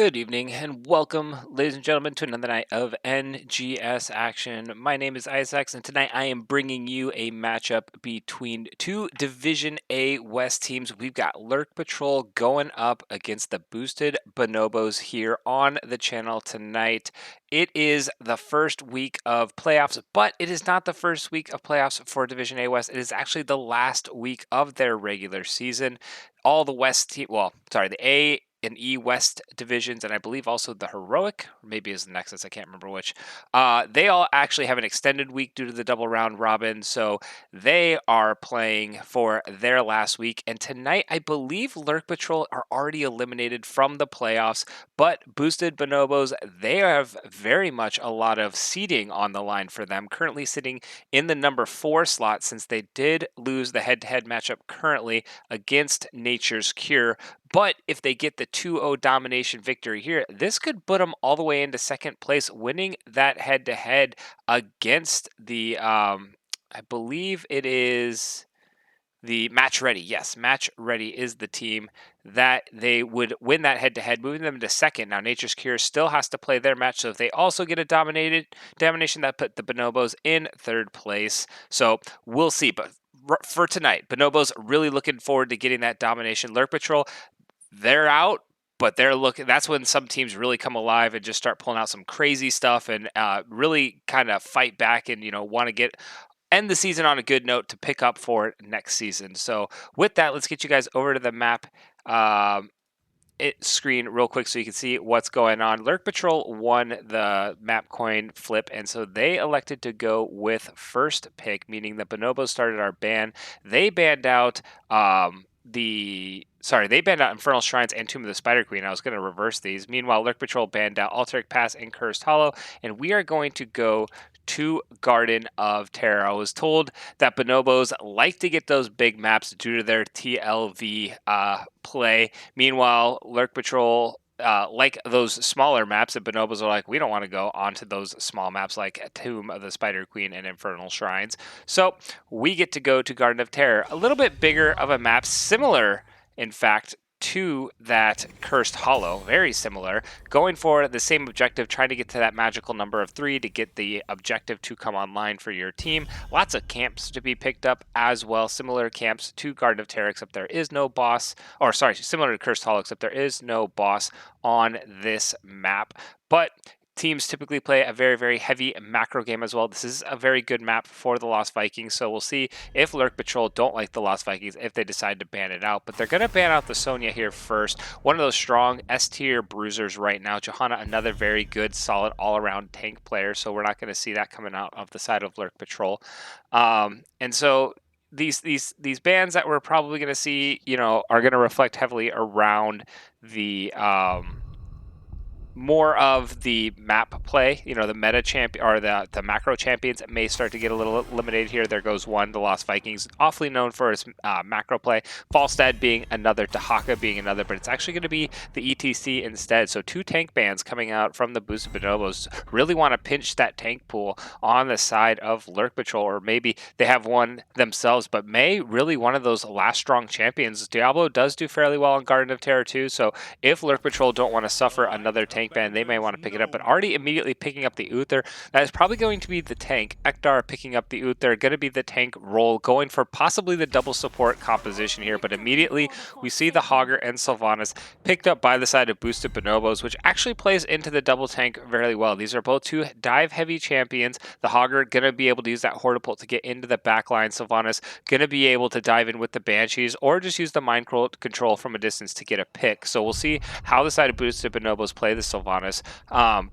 Good evening and welcome, ladies and gentlemen, to another night of NGS action. My name is Isaacs, and tonight I am bringing you a matchup between two Division A West teams. We've got Lurk Patrol going up against the boosted Bonobos here on the channel tonight. It is the first week of playoffs, but it is not the first week of playoffs for Division A West. It is actually the last week of their regular season. All the West team, the A and E West divisions, and I believe also the Heroic, or maybe is the Nexus, I can't remember which. They all actually have an extended week due to the double round robin, so they are playing for their last week. And tonight, I believe Lurk Patrol are already eliminated from the playoffs, but boosted Bonobos, they have very much a lot of seeding on the line for them, currently sitting in the number 4 slot since they did lose the head-to-head matchup currently against Nature's Cure. But if they get the 2-0 domination victory here, this could put them all the way into second place, winning that head-to-head against the, I believe it is the Match Ready. Yes, Match Ready is the team that they would win that head-to-head, moving them to second. Now, Nature's Cure still has to play their match, so if they also get a domination, that put the Bonobos in third place. So we'll see, but for tonight, Bonobos really looking forward to getting that domination. Lurk Patrol, they're out, but they're looking. That's when some teams really come alive and just start pulling out some crazy stuff and really kind of fight back and want to end the season on a good note to pick up for next season. So with that, let's get you guys over to the map screen real quick so you can see what's going on. Lurk Patrol won the map coin flip, and so they elected to go with first pick, meaning the Bonobos started our ban. They banned out they banned out Infernal Shrines and Tomb of the Spider Queen. I was going to reverse these. Meanwhile, Lurk Patrol banned out Alteric Pass and Cursed Hollow, and we are going to go to Garden of Terror. I was told that Bonobos like to get those big maps due to their TLV play. Meanwhile, Lurk Patrol like those smaller maps, and Bonobos are like, we don't want to go onto those small maps like Tomb of the Spider Queen and Infernal Shrines. So we get to go to Garden of Terror, a little bit bigger of a map, similar, in fact, to that Cursed Hollow, very similar, going for the same objective, trying to get to that magical number of 3 to get the objective to come online for your team. Lots of camps to be picked up as well, similar camps to Garden of Terror, except there is no boss, or sorry, similar to Cursed Hollow, except there is no boss on this map. But teams typically play a very, very heavy macro game as well. This is a very good map for the Lost Vikings, so we'll see if Lurk Patrol don't like the Lost Vikings, if they decide to ban it out. But they're going to ban out the Sonya here first. One of those strong S-tier bruisers right now. Johanna, another very good, solid, all-around tank player, so we're not going to see that coming out of the side of Lurk Patrol. And so these bans that we're probably going to see, are going to reflect heavily around the more of the map play, the meta champion or the macro champions may start to get a little eliminated here. There goes one, the Lost Vikings, awfully known for his macro play. Falstad being another, Tahaka being another, but it's actually going to be the ETC instead. So 2 tank bans coming out from the boosted Bonobos. Really want to pinch that tank pool on the side of Lurk Patrol, or maybe they have one themselves, but May really one of those last strong champions. Diablo does do fairly well on Garden of Terror too, so if Lurk Patrol don't want to suffer another tank ban, they may want to pick it up, but already immediately picking up the Uther. That is probably going to be the tank. Ekdar picking up the Uther, going to be the tank role, going for possibly the double support composition here, but immediately we see the Hogger and Sylvanas picked up by the side of boosted Bonobos, which actually plays into the double tank very well. These are both 2 dive heavy champions. The Hogger going to be able to use that Hortipult to get into the backline. Sylvanas going to be able to dive in with the Banshees or just use the Mind Control from a distance to get a pick. So we'll see how the side of boosted Bonobos play the Sylvanas.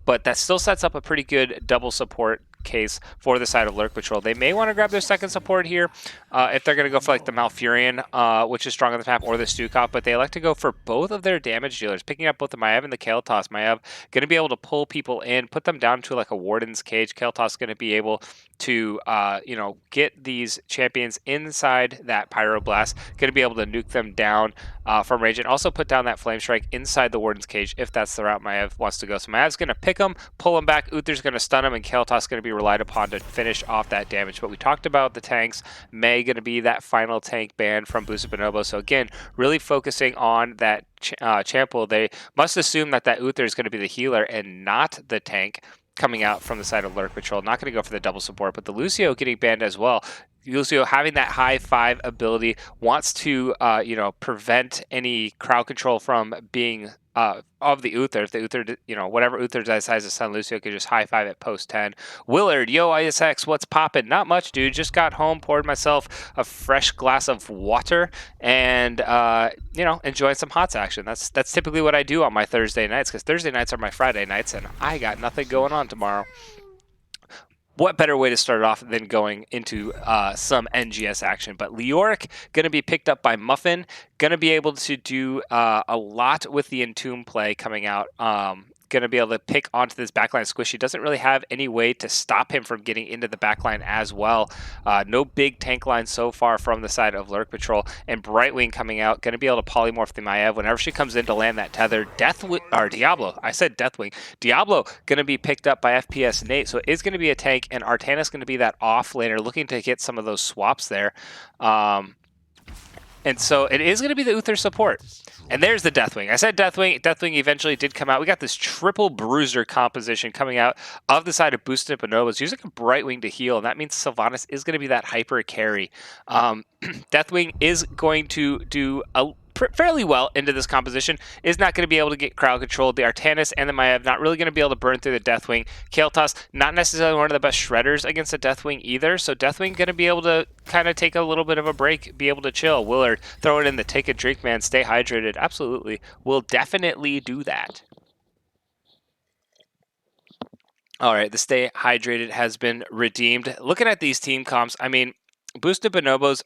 But that still sets up a pretty good double support case for the side of Lurk Patrol. They may want to grab their second support here if they're going to go for like the Malfurion, which is strong on the map, or the Stukov, but they elect to go for both of their damage dealers, picking up both the Maiev and the Kael'thas. Maiev going to be able to pull people in, put them down to like a Warden's Cage. Kael'thas going to be able to, you know, get these champions inside that Pyroblast. Going to be able to nuke them down from range, and also put down that Flame Strike inside the Warden's Cage if that's the route Maiev wants to go. So Maev's going to pick him, pull him back. Uther's going to stun him, and Kael'thas is going to be relied upon to finish off that damage. But we talked about the tanks. Mei going to be that final tank ban from Boosted Bonobo. So again, really focusing on that champ pool. They must assume that Uther is going to be the healer and not the tank coming out from the side of Lurk Patrol. Not going to go for the double support, but the Lucio getting banned as well. Lucio having that high 5 ability wants to, you know, prevent any crowd control from being of the Uther. If the Uther, you know, whatever Uther decides to stun Lucio, could just high 5 at post 10. Willard, yo, ISX, what's poppin'? Not much, dude. Just got home, poured myself a fresh glass of water, and you know, enjoying some HOTS action. That's typically what I do on my Thursday nights, because Thursday nights are my Friday nights, and I got nothing going on tomorrow. What better way to start it off than going into some NGS action? But Lurk going to be picked up by Muffin, going to be able to do a lot with the Entomb play coming out. Going to be able to pick onto this backline squishy. Doesn't really have any way to stop him from getting into the backline as well. No big tank line so far from the side of Lurk Patrol. And Brightwing coming out, going to be able to polymorph the Maiev whenever she comes in to land that tether. Diablo. I said Deathwing. Diablo going to be picked up by FPS Nate. So it is going to be a tank, and Artanis going to be that off laner, looking to get some of those swaps there. And so it is going to be the Uther support. And there's the Deathwing. I said Deathwing. Deathwing eventually did come out. We got this triple bruiser composition coming out of the side of Boosted Bonobos, using a Brightwing to heal, and that means Sylvanas is going to be that hyper carry. Deathwing is going to do fairly well into this composition, is not going to be able to get crowd control. The Artanis and the Maiev not really going to be able to burn through the Deathwing. Kael'thas, not necessarily one of the best shredders against the Deathwing either, so Deathwing going to be able to kind of take a little bit of a break, be able to chill. Willard, throw it in the take a drink, man, stay hydrated. Absolutely. We'll definitely do that. All right, the stay hydrated has been redeemed. Looking at these team comps, I mean, Boosted Bonobos,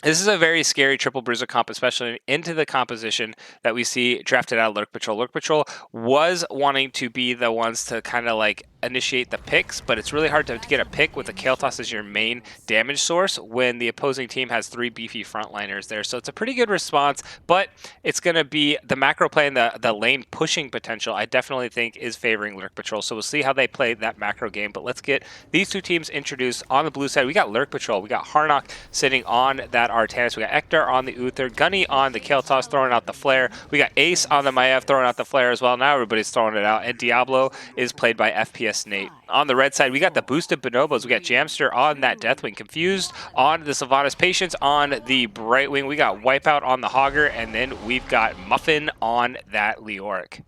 this is a very scary triple bruiser comp, especially into the composition that we see drafted out of Lurk Patrol. Lurk Patrol was wanting to be the ones to kind of like initiate the picks, but it's really hard to get a pick with the Kael'thas as your main damage source when the opposing team has 3 beefy frontliners there. So it's a pretty good response, but it's going to be the macro play and the lane pushing potential, I definitely think, is favoring Lurk Patrol. So we'll see how they play that macro game, but let's get these two teams introduced. On the blue side, we got Lurk Patrol. We got Harnock sitting on that Artanis. We got Ektar on the Uther, Gunny on the Kael'thas throwing out the flare. We got Ace on the Maiev throwing out the flare as well. Now everybody's throwing it out, and Diablo is played by FPS Nate. On the red side, we got the Boosted Bonobos. We got Jamster on that Deathwing, Confused on the Sylvanas, Patience on the Brightwing. We got Wipeout on the Hogger, and then we've got Muffin on that Lurk.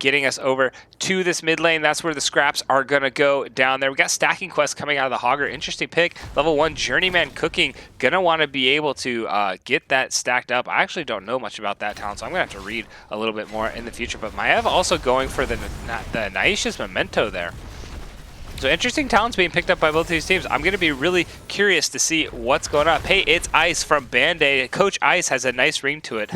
Getting us over to this mid lane, that's where the scraps are going to go down there. We got Stacking Quest coming out of the Hogger. Interesting pick. Level 1 Journeyman Cooking. Going to want to be able to get that stacked up. I actually don't know much about that talent, so I'm going to have to read a little bit more in the future. But Maiev also going for the Naisha's Memento there. So interesting talents being picked up by both of these teams. I'm going to be really curious to see what's going on. Hey, it's Ice from Band-Aid. Coach Ice has a nice ring to it.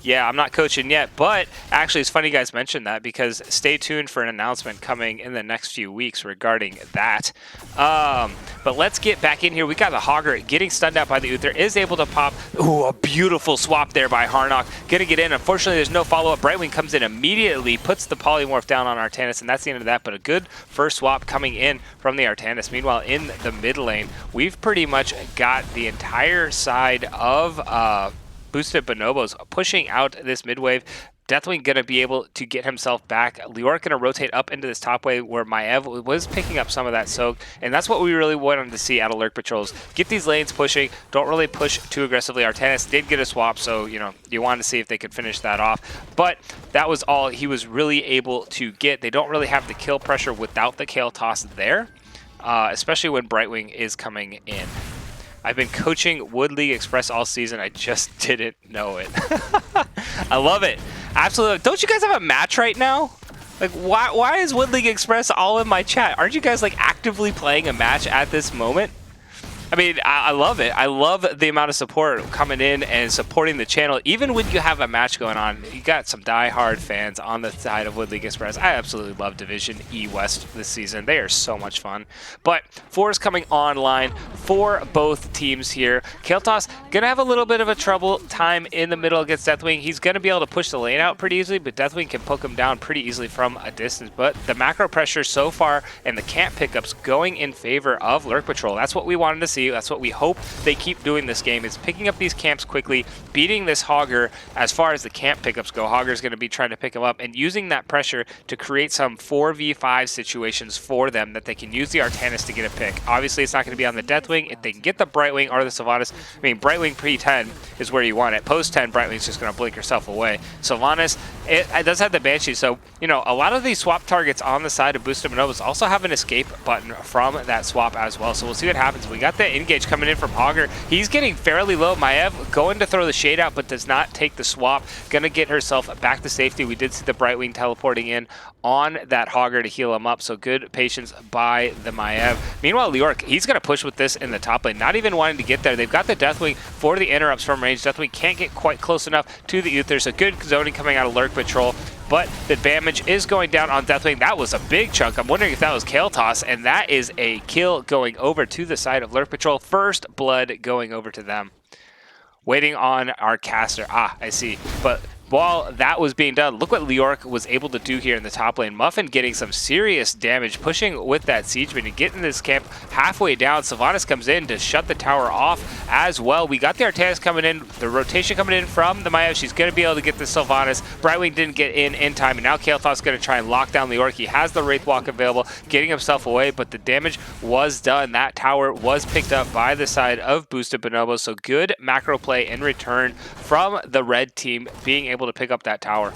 Yeah, I'm not coaching yet, but actually it's funny you guys mentioned that, because stay tuned for an announcement coming in the next few weeks regarding that. But let's get back in here. We got the Hogger getting stunned out by the Uther, is able to pop. Ooh, a beautiful swap there by Harnock. Going to get in. Unfortunately, there's no follow-up. Brightwing comes in immediately, puts the polymorph down on Artanis, and that's the end of that, but a good first swap coming in from the Artanis. Meanwhile, in the mid lane, we've pretty much got the entire side of Boosted Bonobos pushing out this mid wave. Deathwing going to be able to get himself back. Lurk going to rotate up into this top wave where Maiev was picking up some of that soak, and that's what we really wanted to see out of Lurk Patrols. Get these lanes pushing, don't really push too aggressively. Artanis did get a swap, so you know, you wanted to see if they could finish that off, but that was all he was really able to get. They don't really have the kill pressure without the Kael'thas there, especially when Brightwing is coming in. I've been coaching Wood League Express all season. I just didn't know it. I love it. Absolutely. Don't you guys have a match right now? Like, why is Wood League Express all in my chat? Aren't you guys like actively playing a match at this moment? I mean, I love it. I love the amount of support coming in and supporting the channel. Even when you have a match going on, you got some die-hard fans on the side of Wood League Express. I absolutely love Division E West this season. They are so much fun. But 4 is coming online for both teams here. Kael'thas going to have a little bit of a trouble time in the middle against Deathwing. He's going to be able to push the lane out pretty easily, but Deathwing can poke him down pretty easily from a distance. But the macro pressure so far and the camp pickups going in favor of Lurk Patrol. That's what we wanted to see. That's what we hope they keep doing this game, is picking up these camps quickly, beating this Hogger as far as the camp pickups go. Hogger's going to be trying to pick him up and using that pressure to create some 4v5 situations for them that they can use the Artanis to get a pick. Obviously, it's not going to be on the Deathwing. If they can get the Brightwing or the Sylvanas, I mean, Brightwing pre-10 is where you want it. Post-10, Brightwing's just going to blink herself away. Sylvanas, it does have the Banshee, so, you know, a lot of these swap targets on the side of Boosted Bonobos also have an escape button from that swap as well, so we'll see what happens. We got the engage coming in from Hogger. He's getting fairly low. Maev going to throw the shade out, but does not take the swap. Going to get herself back to safety. We did see the Brightwing teleporting in on that Hogger to heal him up, so good patience by the Maev. Meanwhile, Lurk, he's going to push with this in the top lane, not even wanting to get there. They've got the Deathwing for the interrupts from range. Deathwing can't get quite close enough to the Uther, so good zoning coming out of Lurk Patrol. But the damage is going down on Deathwing. That was a big chunk. I'm wondering if that was Kael'thas, and that is a kill going over to the side of Lurk Patrol. First blood going over to them. Waiting on our caster. Ah, I see. But while that was being done, look what Lurk was able to do here in the top lane. Muffin getting some serious damage, pushing with that Siege Minion, getting this camp halfway down. Sylvanas comes in to shut the tower off as well. We got the Artanis coming in, the rotation coming in from the Maev. She's going to be able to get the Sylvanas. Brightwing didn't get in time, and now Kael'thas is going to try and lock down Lurk. He has the Wraith Walk available, getting himself away, but the damage was done. That tower was picked up by the side of Boosted Bonobos, so good macro play in return from the red team, being able to pick up that tower.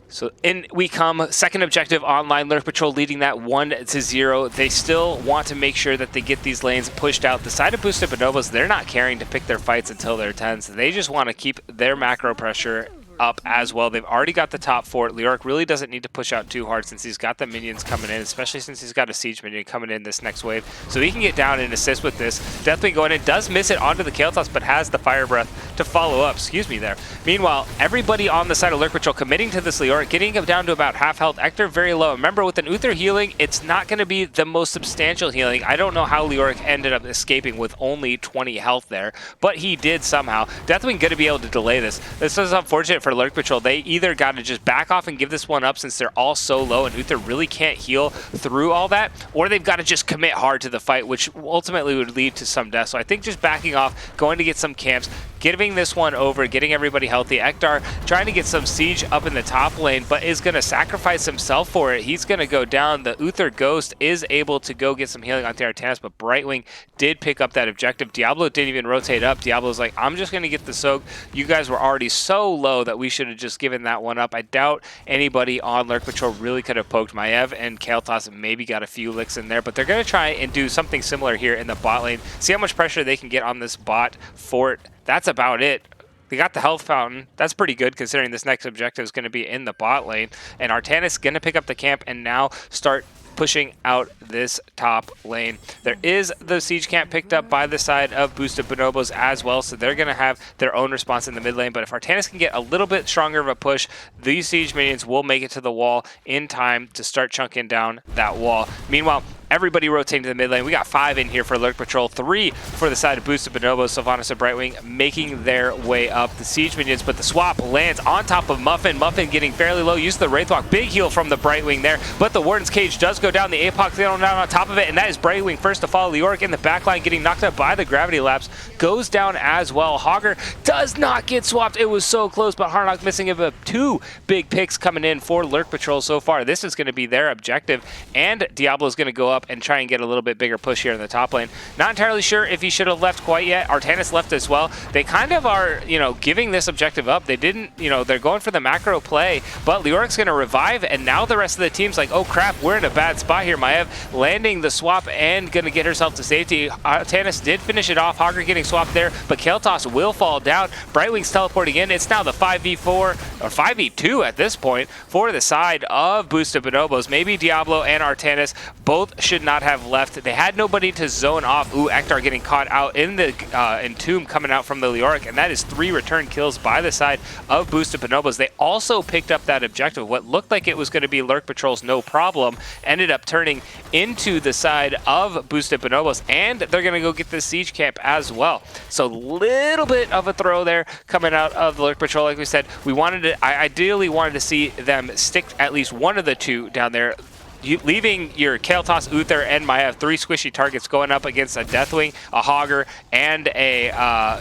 So in we come, second objective online, Lurk Patrol leading that 1-0. They still want to make sure that they get these lanes pushed out. The side of Boosted Bonobos, they're not caring to pick their fights until they're 10, so they just want to keep their macro pressure up as well. They've already got the top 4. Lurk really doesn't need to push out too hard since he's got the minions coming in, especially since he's got a Siege Minion coming in this next wave. So he can get down and assist with this. Deathwing going in, does miss it onto the Kael'thas, but has the Fire Breath to follow up. Excuse me there. Meanwhile, everybody on the side of Lurk Patrol committing to this Lurk, getting him down to about half health. Ector very low. Remember, with an Uther healing, it's not going to be the most substantial healing. I don't know how Lurk ended up escaping with only 20 health there, but he did somehow. Deathwing going to be able to delay this. This is unfortunate for Lurk Patrol. They either got to just back off and give this one up since they're all so low and Uther really can't heal through all that, or they've got to just commit hard to the fight, which ultimately would lead to some death. So I think just backing off, going to get some camps, giving this one over, getting everybody healthy. Ektar trying to get some siege up in the top lane, but is going to sacrifice himself for it. He's going to go down. The Uther Ghost is able to go get some healing on Artanis, but Brightwing did pick up that objective. Diablo didn't even rotate up. Diablo's like, I'm just going to get the soak. You guys were already so low that we should have just given that one up. I doubt anybody on Lurk Patrol really could have poked Maev, and Kael'thas maybe got a few licks in there, but they're going to try and do something similar here in the bot lane. See how much pressure they can get on this bot fort. That's about it. They got the health fountain. That's pretty good considering this next objective is going to be in the bot lane. And Artanis going to pick up the camp and now start pushing out this top lane. There is the siege camp picked up by the side of Boosted Bonobos as well, so they're going to have their own response in the mid lane. But if Artanis can get a little bit stronger of a push, these siege minions will make it to the wall in time to start chunking down that wall. Meanwhile, everybody rotating to the mid lane. We got 5 in here for Lurk Patrol, 3 for the side of Boosted Bonobos. Sylvanas and Brightwing making their way up. The siege minions, but the swap lands on top of Muffin. Muffin getting fairly low. Use the Wraithwalk. Big heal from the Brightwing there, but the Warden's Cage does go down. The Apoc down on top of it, and that is Brightwing first to follow. Lurk in the backline getting knocked up by the Gravity Lapse. Goes down as well. Hogger does not get swapped. It was so close, but Harnock missing of 2 big picks coming in for Lurk Patrol so far. This is going to be their objective, and Diablo's going to go up and try and get a little bit bigger push here in the top lane. Not entirely sure if he should have left quite yet. Artanis left as well. They kind of are, giving this objective up. They didn't, they're going for the macro play, but Lurk's going to revive, and now the rest of the team's like, oh crap, we're in a bad spot here. Maev landing the swap and going to get herself to safety. Artanis did finish it off. Hogger getting swapped there, but Kael'thas will fall down. Brightwing's teleporting in. It's now the 5v4, or 5v2 at this point, for the side of Boosted Bonobos. Maybe Diablo and Artanis both should not have left. They had nobody to zone off. Ooh, Ektar getting caught out in the Entomb coming out from the Lurk, and that is 3 return kills by the side of Boosted Bonobos. They also picked up that objective. What looked like it was going to be Lurk Patrols, no problem, ended up turning into the side of Boosted Bonobos, and they're going to go get the siege camp as well. So little bit of a throw there coming out of the Lurk Patrol. Like we said, I ideally wanted to see them stick at least one of the two down there, leaving your Kael'thas, Uther, and Maiev 3 squishy targets going up against a Deathwing, a Hogger, and a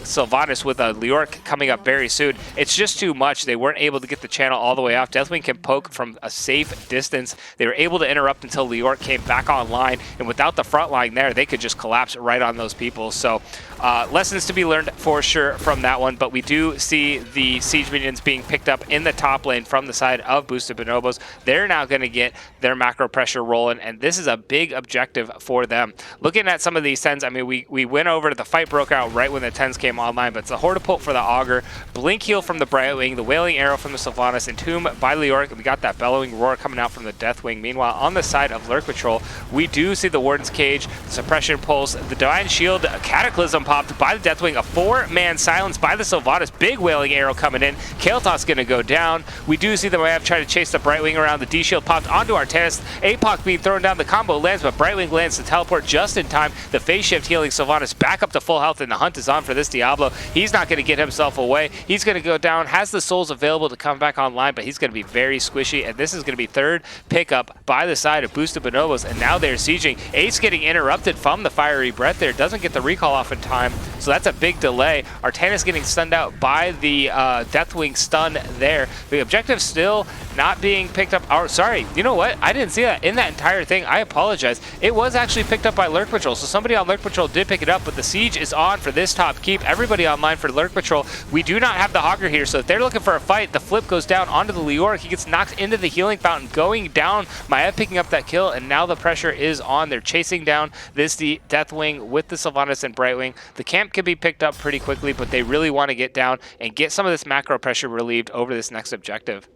Sylvanas with a Lurk coming up very soon. It's just too much. They weren't able to get the channel all the way off. Deathwing can poke from a safe distance. They were able to interrupt until Lurk came back online, and without the front line there, they could just collapse right on those people. So lessons to be learned for sure from that one, but we do see the siege minions being picked up in the top lane from the side of Boosted Bonobos. They're now going to get their macro pressure rolling, and this is a big objective for them. Looking at some of these 10s, I mean, we went over to the fight broke out right when the 10s came online, but it's a Hortipult for the Augur, Blink Heal from the Brightwing, the Wailing Arrow from the Sylvanas, Entomb by Lurk, and we got that Bellowing Roar coming out from the Deathwing. Meanwhile, on the side of Lurk Patrol, we do see the Warden's Cage, Suppression Pulse, the Divine Shield, Cataclysm popped by the Deathwing, a 4-man silence by the Sylvanas, big Wailing Arrow coming in, Kael'thas gonna go down. We do see the Maiev try to chase the Brightwing around, the D-Shield popped onto Artanis, APOC being thrown down, the combo lands, but Brightwing lands to teleport just in time. The phase shift healing Sylvanas back up to full health, and the hunt is on for this Diablo. He's not going to get himself away. He's going to go down, has the souls available to come back online, but he's going to be very squishy, and this is going to be third pickup by the side of Boosted Bonobos, and now they're sieging. Ace getting interrupted from the Fiery Breath there, doesn't get the recall off in time, so that's a big delay. Artanis getting stunned out by the Deathwing stun there. The objective still not being picked up. Oh, sorry, you know what? I didn't see that in that entire thing. I apologize. It was actually picked up by Lurk Patrol, so somebody on Lurk Patrol did pick it up, but the siege is on for this top keep. Everybody online for Lurk Patrol. We do not have the Hogger here, so if they're looking for a fight, the flip goes down onto the Lurk. He gets knocked into the healing fountain, going down. Maiev picking up that kill, and now the pressure is on. They're chasing down this Deathwing with the Sylvanas and Brightwing. The camp can be picked up pretty quickly, but they really want to get down and get some of this macro pressure relieved over this next objective.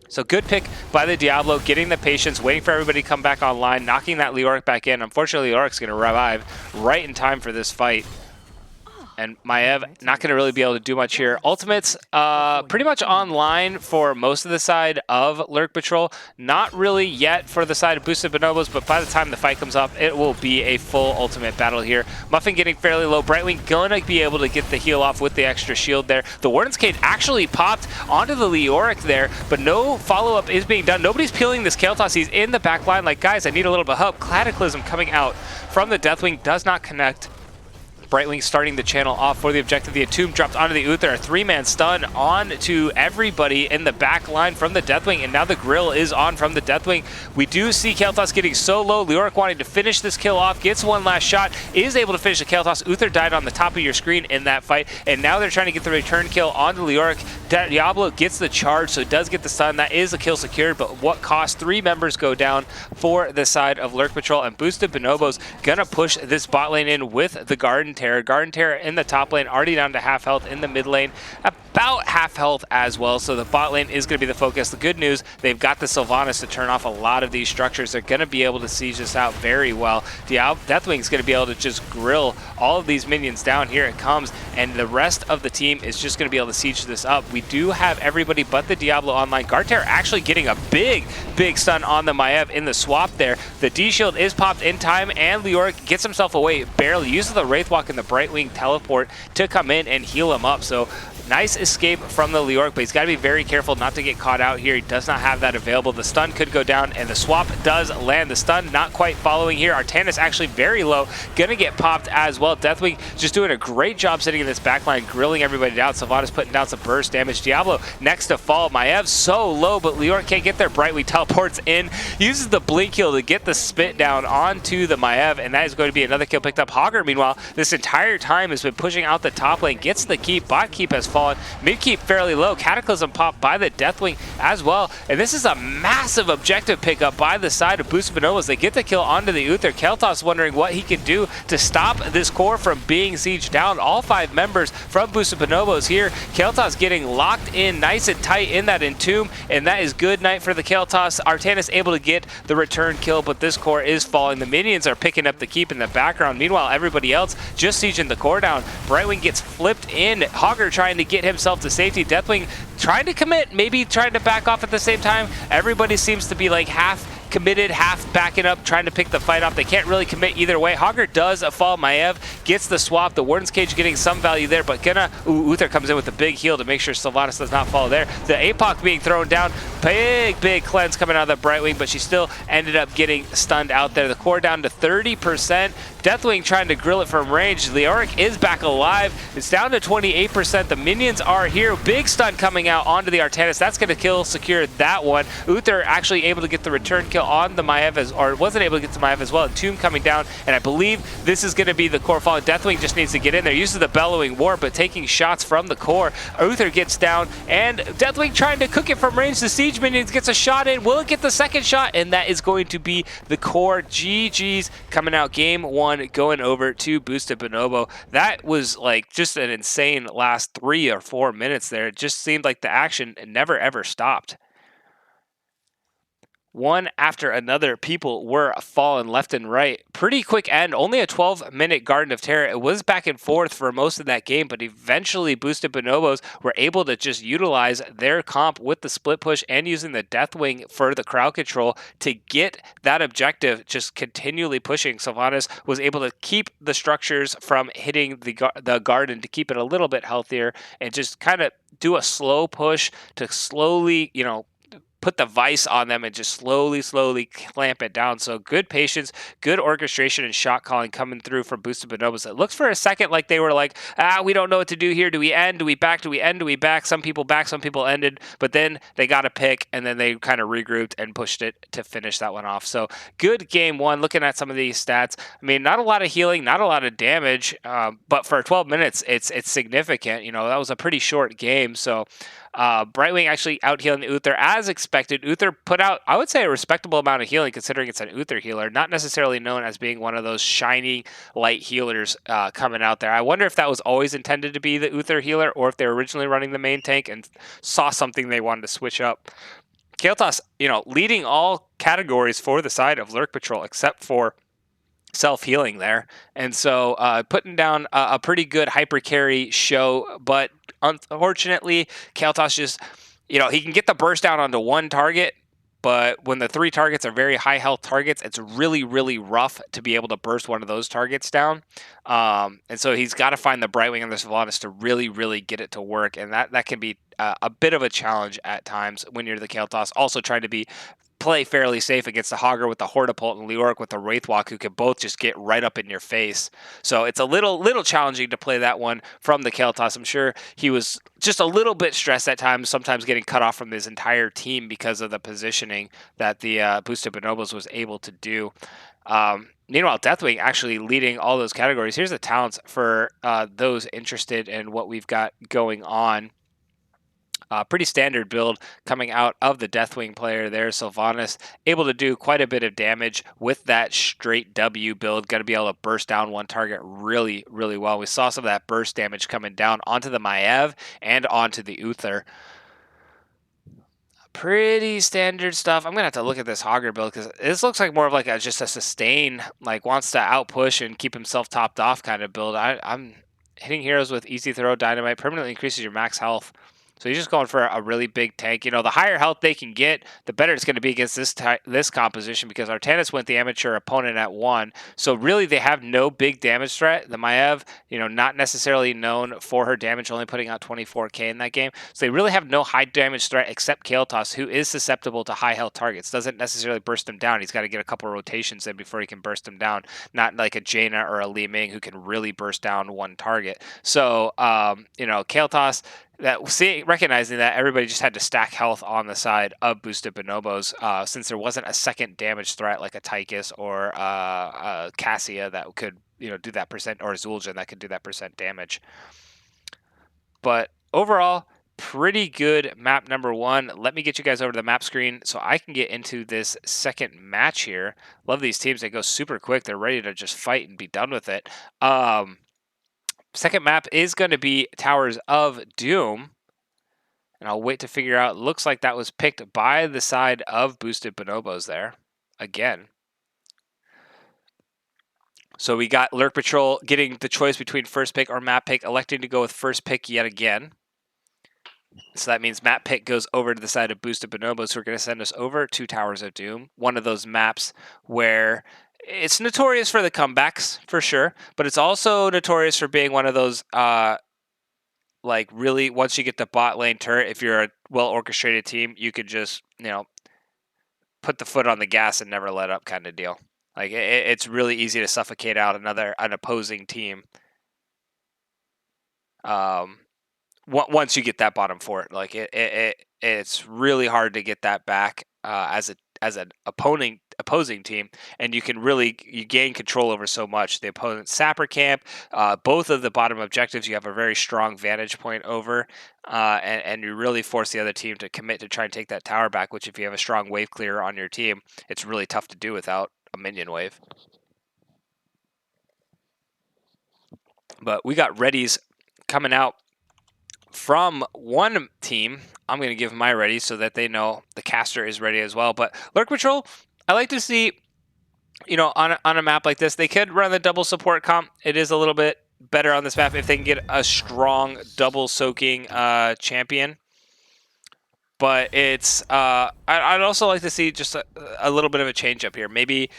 So good pick by the Diablo, getting the patience, waiting for everybody to come back online, knocking that Lurk back in. Unfortunately, Lurk's going to revive right in time for this fight. And Maiev not going to really be able to do much here. Ultimates pretty much online for most of the side of Lurk Patrol. Not really yet for the side of Boosted Bonobos, but by the time the fight comes up, it will be a full ultimate battle here. Muffin getting fairly low. Brightwing going to be able to get the heal off with the extra shield there. The Warden's Cage actually popped onto the Lurk there, but no follow-up is being done. Nobody's peeling this Kael'thas. He's in the back line like, guys, I need a little bit of help. Cataclysm coming out from the Deathwing does not connect. Brightwing starting the channel off for the objective. The Entomb dropped onto the Uther. A 3-man stun on to everybody in the back line from the Deathwing, and now the grill is on from the Deathwing. We do see Kael'thas getting so low. Lurk wanting to finish this kill off, gets one last shot, is able to finish the Kael'thas. Uther died on the top of your screen in that fight, and now they're trying to get the return kill onto Lurk. Diablo gets the charge, so it does get the stun. That is a kill secured, but what cost? 3 members go down for the side of Lurk Patrol, and Boosted Bonobos gonna push this bot lane in with the Garden Terror. Garden Terror in the top lane, already down to half health. In the mid lane, about half health as well, so the bot lane is going to be the focus. The good news, they've got the Sylvanas to turn off a lot of these structures. They're going to be able to siege this out very well. Deathwing's going to be able to just grill all of these minions down. Here it comes, and the rest of the team is just going to be able to siege this up. We do have everybody but the Diablo online. Garden Terror actually getting a big stun on the Maiev in the swap there. The D-Shield is popped in time, and Lurk gets himself away, barely uses the Wraithwalk and the Brightwing teleport to come in and heal him up. So nice escape from the Lurk, but he's got to be very careful not to get caught out here. He does not have that available. The stun could go down, and the swap does land. The stun not quite following here. Artanis actually very low, gonna get popped as well. Deathwing just doing a great job sitting in this backline, grilling everybody down. Sylvanas putting down some burst damage. Diablo next to fall. Maiev so low, but Lurk can't get there. Brightwing teleports in, uses the blink heal to get the spit down onto the Maiev, and that is going to be another kill picked up. Hogger, meanwhile, this entire time has been pushing out the top lane, gets the keep, bot keep has fallen, mid keep fairly low, Cataclysm pop by the Deathwing as well, and this is a massive objective pickup by the side of Boosted Bonobos. They get the kill onto the Uther. Keltos wondering what he can do to stop this core from being sieged down. All 5 members from Boosted Bonobos here. Keltos getting locked in nice and tight in that Entomb, and that is good night for the Keltos. Artanis able to get the return kill, but this core is falling. The minions are picking up the keep in the background. Meanwhile, everybody else just sieging the core down. Brightwing gets flipped in. Hogger trying to get himself to safety. Deathwing trying to commit, maybe trying to back off at the same time. Everybody seems to be like half committed, half backing up, trying to pick the fight off. They can't really commit either way. Hogger does a fall. Maev gets the swap. The Warden's Cage getting some value there, but Uther comes in with a big heal to make sure Sylvanas does not fall there. The APOC being thrown down. Big cleanse coming out of the Brightwing, but she still ended up getting stunned out there. The core down to 30%. Deathwing trying to grill it from range. Lurk is back alive. It's down to 28%. The minions are here. Big stun coming out onto the Artanis. That's going to secure that one. Uther actually able to get the return kill on the Maev, or wasn't able to get to Maev as well. Entomb coming down, and I believe this is going to be the core falling. Deathwing just needs to get in there. Uses the Bellowing War, but taking shots from the core. Uther gets down, and Deathwing trying to cook it from range. The siege minions gets a shot in. Will it get the second shot? And that is going to be the core. GG's coming out game 1, going over to Boosted Bonobo. That was like just an insane last 3 or 4 minutes there. It just seemed like the action never ever stopped. One after another, people were falling left and right. Pretty quick end, only a 12-minute Garden of Terror. It was back and forth for most of that game, but eventually Boosted Bonobos were able to just utilize their comp with the split push and using the Deathwing for the crowd control to get that objective, just continually pushing. Sylvanas was able to keep the structures from hitting the garden to keep it a little bit healthier and just kind of do a slow push to slowly, put the vice on them and just slowly clamp it down. So good patience, good orchestration and shot calling coming through from Boosted Bonobos. It looks for a second like they were like, we don't know what to do here. Do we end? Do we back? Do we end? Do we back? Some people back, some people ended, but then they got a pick and then they kind of regrouped and pushed it to finish that one off. So good game 1. Looking at some of these stats, I mean, not a lot of healing, not a lot of damage, but for 12 minutes, it's significant. That was a pretty short game. So Brightwing actually out healing Uther as expected. Uther put out, I would say, a respectable amount of healing considering it's an Uther healer, not necessarily known as being one of those shiny light healers coming out there. I wonder if that was always intended to be the Uther healer or if they were originally running the main tank and saw something they wanted to switch up. Kael'thas, leading all categories for the side of Lurk Patrol except for self-healing there. And so putting down a pretty good hyper carry show, but unfortunately, Kael'thas just, he can get the burst down onto one target, but when the 3 targets are very high health targets, it's really rough to be able to burst one of those targets down. And so he's got to find the Brightwing and the Sylvanas to really get it to work. And that can be a bit of a challenge at times when you're the Kael'thas. Also trying to play fairly safe against the Hogger with the Hortapult and Lurk with the Wraithwalk, who can both just get right up in your face. So it's a little challenging to play that one from the Kael'thas. I'm sure he was just a little bit stressed at times, sometimes getting cut off from his entire team because of the positioning that the Boosted Bonobos was able to do. Meanwhile, Deathwing actually leading all those categories. Here's the talents for those interested in what we've got going on. Pretty standard build coming out of the Deathwing player there. Sylvanas able to do quite a bit of damage with that straight W build. Going to be able to burst down one target really well. We saw some of that burst damage coming down onto the Maev and onto the Uther. Pretty standard stuff. I'm going to have to look at this Hogger build because this looks like more of like just a sustain, like wants to outpush and keep himself topped off kind of build. I'm hitting heroes with easy throw dynamite, permanently increases your max health. So he's just going for a really big tank. The higher health they can get, the better it's going to be against this composition because Artanis went the amateur opponent at 1. So really they have no big damage threat. The Maev, not necessarily known for her damage, only putting out 24k in that game. So they really have no high damage threat except Kael'thas, who is susceptible to high health targets. Doesn't necessarily burst them down. He's got to get a couple of rotations in before he can burst them down. Not like a Jaina or a Li Ming who can really burst down one target. So, Kael'thas, recognizing that everybody just had to stack health on the side of boosted Bonobos, since there wasn't a second damage threat like a Tychus or a Cassia that could do that percent, or a Zul'jin that could do that percent damage. But overall, pretty good map number 1. Let me get you guys over to the map screen so I can get into this second match here. Love these teams. They go super quick. They're ready to just fight and be done with it. Second map is going to be Towers of Doom. And I'll wait to figure out. Looks like that was picked by the side of boosted Bonobos there. Again. So we got Lurk Patrol getting the choice between first pick or map pick, electing to go with first pick yet again. So that means map pick goes over to the side of boosted Bonobos, who are going to send us over to Towers of Doom. One of those maps where it's notorious for the comebacks, for sure, but it's also notorious for being one of those, like, really, once you get the bot lane turret, if you're a well-orchestrated team, you could just, put the foot on the gas and never let up kind of deal. Like, it's really easy to suffocate out an opposing team. Once you get that bottom fort, like it's really hard to get that back as an opposing team, and you gain control over so much. The opponent's sapper camp, both of the bottom objectives, you have a very strong vantage point over, and you really force the other team to commit to try and take that tower back. Which, if you have a strong wave clearer on your team, it's really tough to do without a minion wave. But we got readies coming out from one team. I'm going to give my ready so that they know the caster is ready as well. But Lurk Patrol, I like to see, on a map like this, they could run the double support comp. It is a little bit better on this map if they can get a strong double soaking champion. But it's I'd also like to see just a little bit of a change up here. Maybe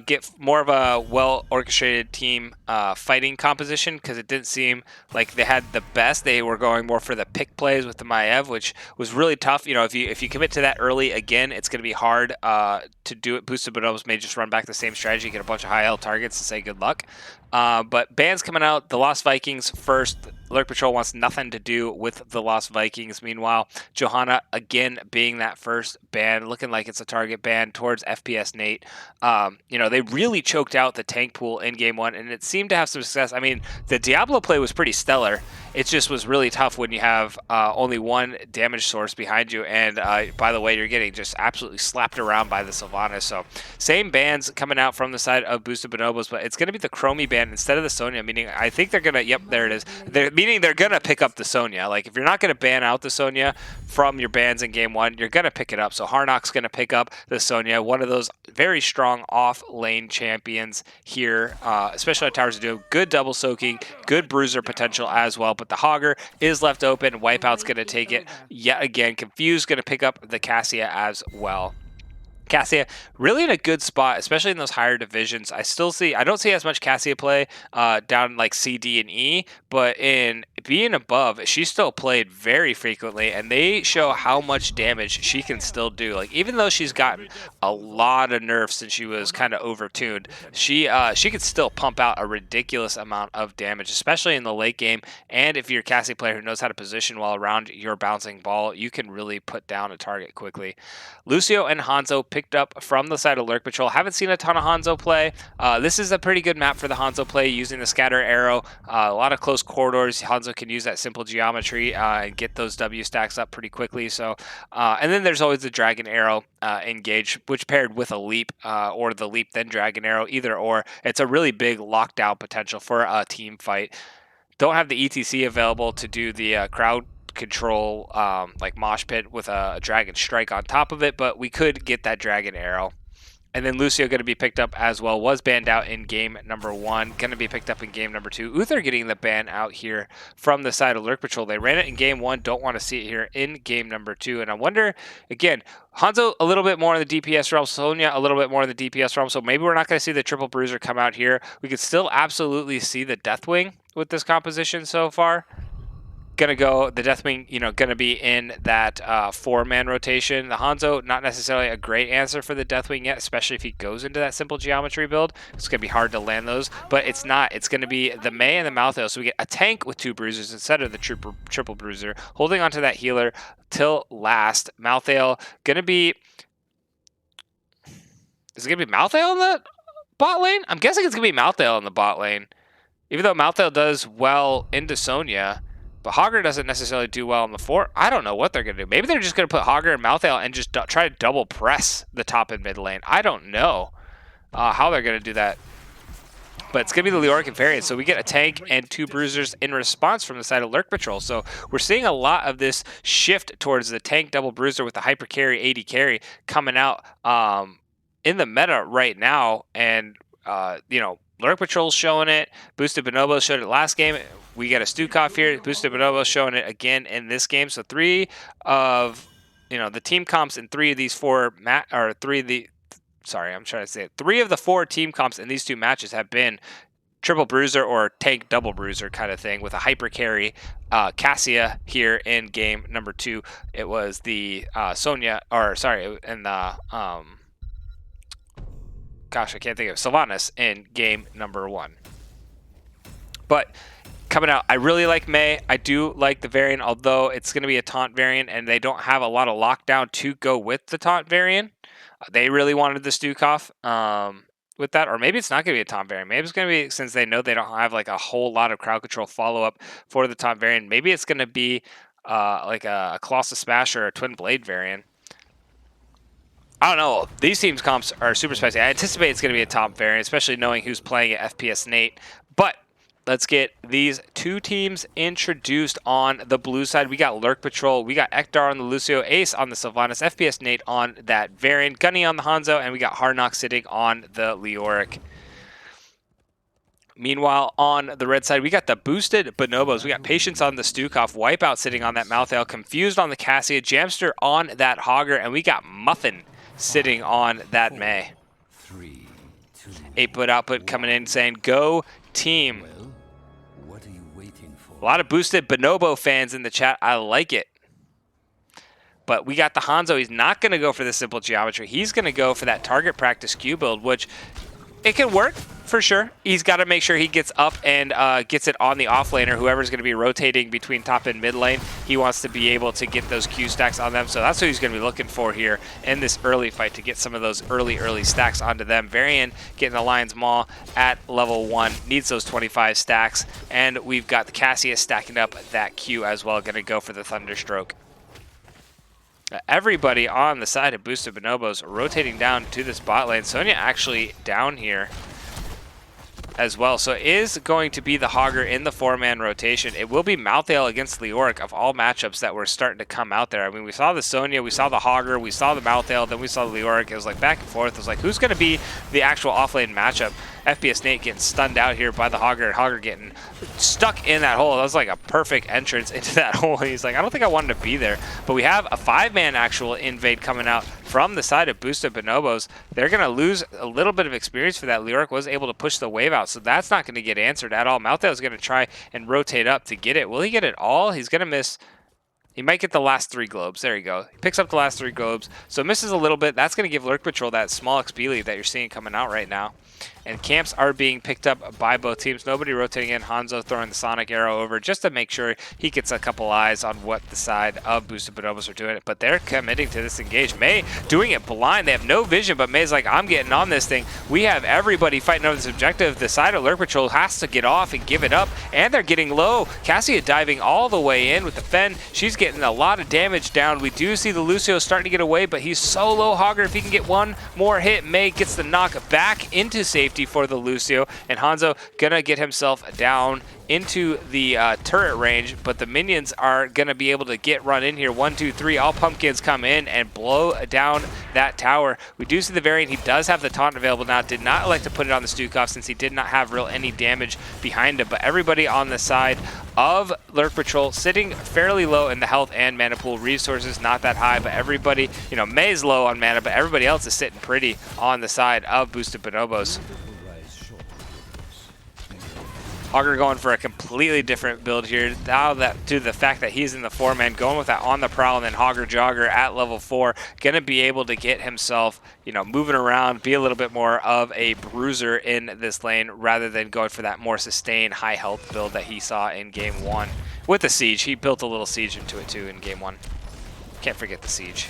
get more of a well-orchestrated team fighting composition, because it didn't seem like they had the best. They were going more for the pick plays with the Maiev, which was really tough. If you commit to that early, again, it's going to be hard to do it. Boosted Bonobos may just run back the same strategy, get a bunch of high health targets, and say good luck. But bans coming out, the Lost Vikings first. Lurk Patrol wants nothing to do with the Lost Vikings. Meanwhile, Johanna, again, being that first ban, looking like it's a target ban towards FPS Nate. They really choked out the tank pool in Game 1, and it seemed to have some success. I mean, the Diablo play was pretty stellar. It just was really tough when you have only one damage source behind you. And by the way, you're getting just absolutely slapped around by the Sylvanas. So same bans coming out from the side of boosted Bonobos, but it's going to be the Chromie ban instead of the Sonya, meaning I think they're going to, yep, there it is. Meaning they're going to pick up the Sonya. Like, if you're not going to ban out the Sonya from your bans in Game 1, you're going to pick it up. So Harnock's going to pick up the Sonya, one of those very strong off-lane champions here, especially on Towers of Doom. Good double soaking, good bruiser potential as well, but the Hogger is left open. Wipeout's going to take it yet again. Confused going to pick up the Cassia as well. Cassia really in a good spot, especially in those higher divisions. I don't see as much Cassia play down like C, D, and E, but in B and above, she still played very frequently, and they show how much damage she can still do. Like, even though she's gotten a lot of nerfs since she was kind of overtuned, she can still pump out a ridiculous amount of damage, especially in the late game. And if you're a Cassia player who knows how to position while around your bouncing ball, you can really put down a target quickly. Lucio and Hanzo picked up from the side of Lurk Patrol. Haven't seen a ton of Hanzo play. This is a pretty good map for the Hanzo play, using the scatter arrow. A lot of close corridors. Hanzo can use that simple geometry and get those W stacks up pretty quickly. So, and then there's always the Dragon Arrow engage, which paired with a leap, or the leap then Dragon Arrow, either or. It's a really big lockdown potential for a team fight. Don't have the ETC available to do the crowd control, like mosh pit with a dragon strike on top of it, but we could get that Dragon Arrow. And then Lucio going to be picked up as well. Was banned out in game number 1. Going to be picked up in game number 2. Uther getting the ban out here from the side of Lurk Patrol. They ran it in game 1. Don't want to see it here in game number 2. And I wonder, again, Hanzo a little bit more in the DPS realm. Sonya a little bit more in the DPS realm. So maybe we're not going to see the triple bruiser come out here. We could still absolutely see the Deathwing with this composition so far. gonna go the Deathwing, you know, gonna be in that 4-man rotation. The Hanzo, not necessarily a great answer for the Deathwing yet, especially if he goes into that simple geometry build. It's gonna be hard to land those, but it's not. It's gonna be the Mei and the Malthael, so we get a tank with 2 bruisers instead of the triple bruiser, holding onto that healer till last. Malthael gonna be. Is it gonna be Malthael in the bot lane? I'm guessing it's gonna be Malthael in the bot lane. Even though Malthael does well into Sonya, but Hogger doesn't necessarily do well in the 4. I don't know what they're going to do. Maybe they're just going to put Hogger and Malthael and just try to double press the top and mid lane. I don't know how they're going to do that. But it's going to be the Lurk and variant. So we get a tank and 2 bruisers in response from the side of Lurk Patrol. So we're seeing a lot of this shift towards the tank double bruiser with the hyper carry, AD carry coming out in the meta right now. And, you know, Lurk Patrol's showing it. Boosted Bonobos showed it last game. We got a Stukov here. Boosted Bonobos showing it again in this game. So 3 of, you know, the team comps in 3 of these 4 3 of the 4 team comps in these 2 matches have been triple bruiser or tank double bruiser kind of thing with a hyper carry. Cassia here in game number 2. It was the Sonya, or sorry, in the gosh, I can't think of Sylvanas in game number 1. But coming out, I really like Mei. I do like the variant, although it's going to be a taunt variant, and they don't have a lot of lockdown to go with the taunt variant. They really wanted the Stukov with that, or maybe it's not going to be a taunt variant. Maybe it's going to be, since they know they don't have like a whole lot of crowd control follow-up for the taunt variant, maybe it's going to be like a Colossus Smash or a Twin Blade variant. I don't know. These teams comps are super spicy. I anticipate it's going to be a top variant, especially knowing who's playing at FPS Nate. But let's get these 2 teams introduced on the blue side. We got Lurk Patrol. We got Ekdar on the Lucio, Ace on the Sylvanas, FPS Nate on that variant, Gunny on the Hanzo, and we got Harnock sitting on the Leoric. Meanwhile, on the red side, we got the boosted Bonobos. We got Patience on the Stukov, Wipeout sitting on that Malthael, Confused on the Cassia, Jamster on that Hogger, and we got Muffin sitting on that Mei. 8-put output coming in saying, go team. What are you waiting for? A lot of boosted Bonobo fans in the chat. I like it. But we got the Hanzo. He's not going to go for the simple geometry. He's going to go for that target practice Q build, which it can work for sure. He's got to make sure he gets up and gets it on the off laner. Whoever's going to be rotating between top and mid lane, he wants to be able to get those Q stacks on them. So that's what he's going to be looking for here in this early fight, to get some of those early stacks onto them. Varian getting the Lion's Maw at level 1, needs those 25 stacks. And we've got the Cassia stacking up that Q as well, going to go for the Thunderstroke. Everybody on the side of boosted Bonobos rotating down to this bot lane. Sonya actually down here as well. So it is going to be the Hogger in the 4-man rotation. It will be Malthael against Leoric of all matchups that were starting to come out there. I mean, we saw the Sonya, we saw the Hogger, we saw the Malthael, then we saw the Leoric. It was like back and forth. It was like, who's going to be the actual offlane matchup? FPS Nate getting stunned out here by the Hogger, and Hogger getting stuck in that hole. That was like a perfect entrance into that hole. He's like, I don't think I wanted to be there. But we have a 5-man actual invade coming out from the side of boosted Bonobos. They're going to lose a little bit of experience for that. Leoric was able to push the wave out, so that's not going to get answered at all. Malthael is going to try and rotate up to get it. Will he get it all? He's going to miss. He might get the last 3 globes. There you go. He picks up the last 3 globes. So misses a little bit. That's going to give Lurk Patrol that small XP lead that you're seeing coming out right now. And camps are being picked up by both teams. Nobody rotating in. Hanzo throwing the Sonic Arrow over just to make sure he gets a couple eyes on what the side of boosted Bonobos are doing. But they're committing to this engage. Mei doing it blind. They have no vision, but Mei's like, I'm getting on this thing. We have everybody fighting over this objective. The side of Lurk Patrol has to get off and give it up. And they're getting low. Cassia diving all the way in with the Fen. She's getting a lot of damage down. We do see the Lucio starting to get away, but he's so low. Hogger, if he can get one more hit, Mei gets the knock back into safety for the Lucio, and Hanzo gonna get himself down into the turret range, but the minions are gonna be able to get run in here. 1, 2, 3, all pumpkins come in and blow down that tower. We do see the variant. He does have the taunt available now. Did not like to put it on the Stukov since he did not have any damage behind him, but everybody on the side of Lurk Patrol sitting fairly low in the health and mana pool. Resources not that high, but everybody, you know, Mei's low on mana, but everybody else is sitting pretty on the side of boosted Bonobos. Augur going for a completely different build here. Now that due to the fact that he's in the 4-man, going with that on the prowl, and then Augur Jogger at level 4, gonna be able to get himself, you know, moving around, be a little bit more of a bruiser in this lane rather than going for that more sustained high health build that he saw in game 1. With the siege, he built a little siege into it too in game 1. Can't forget the siege.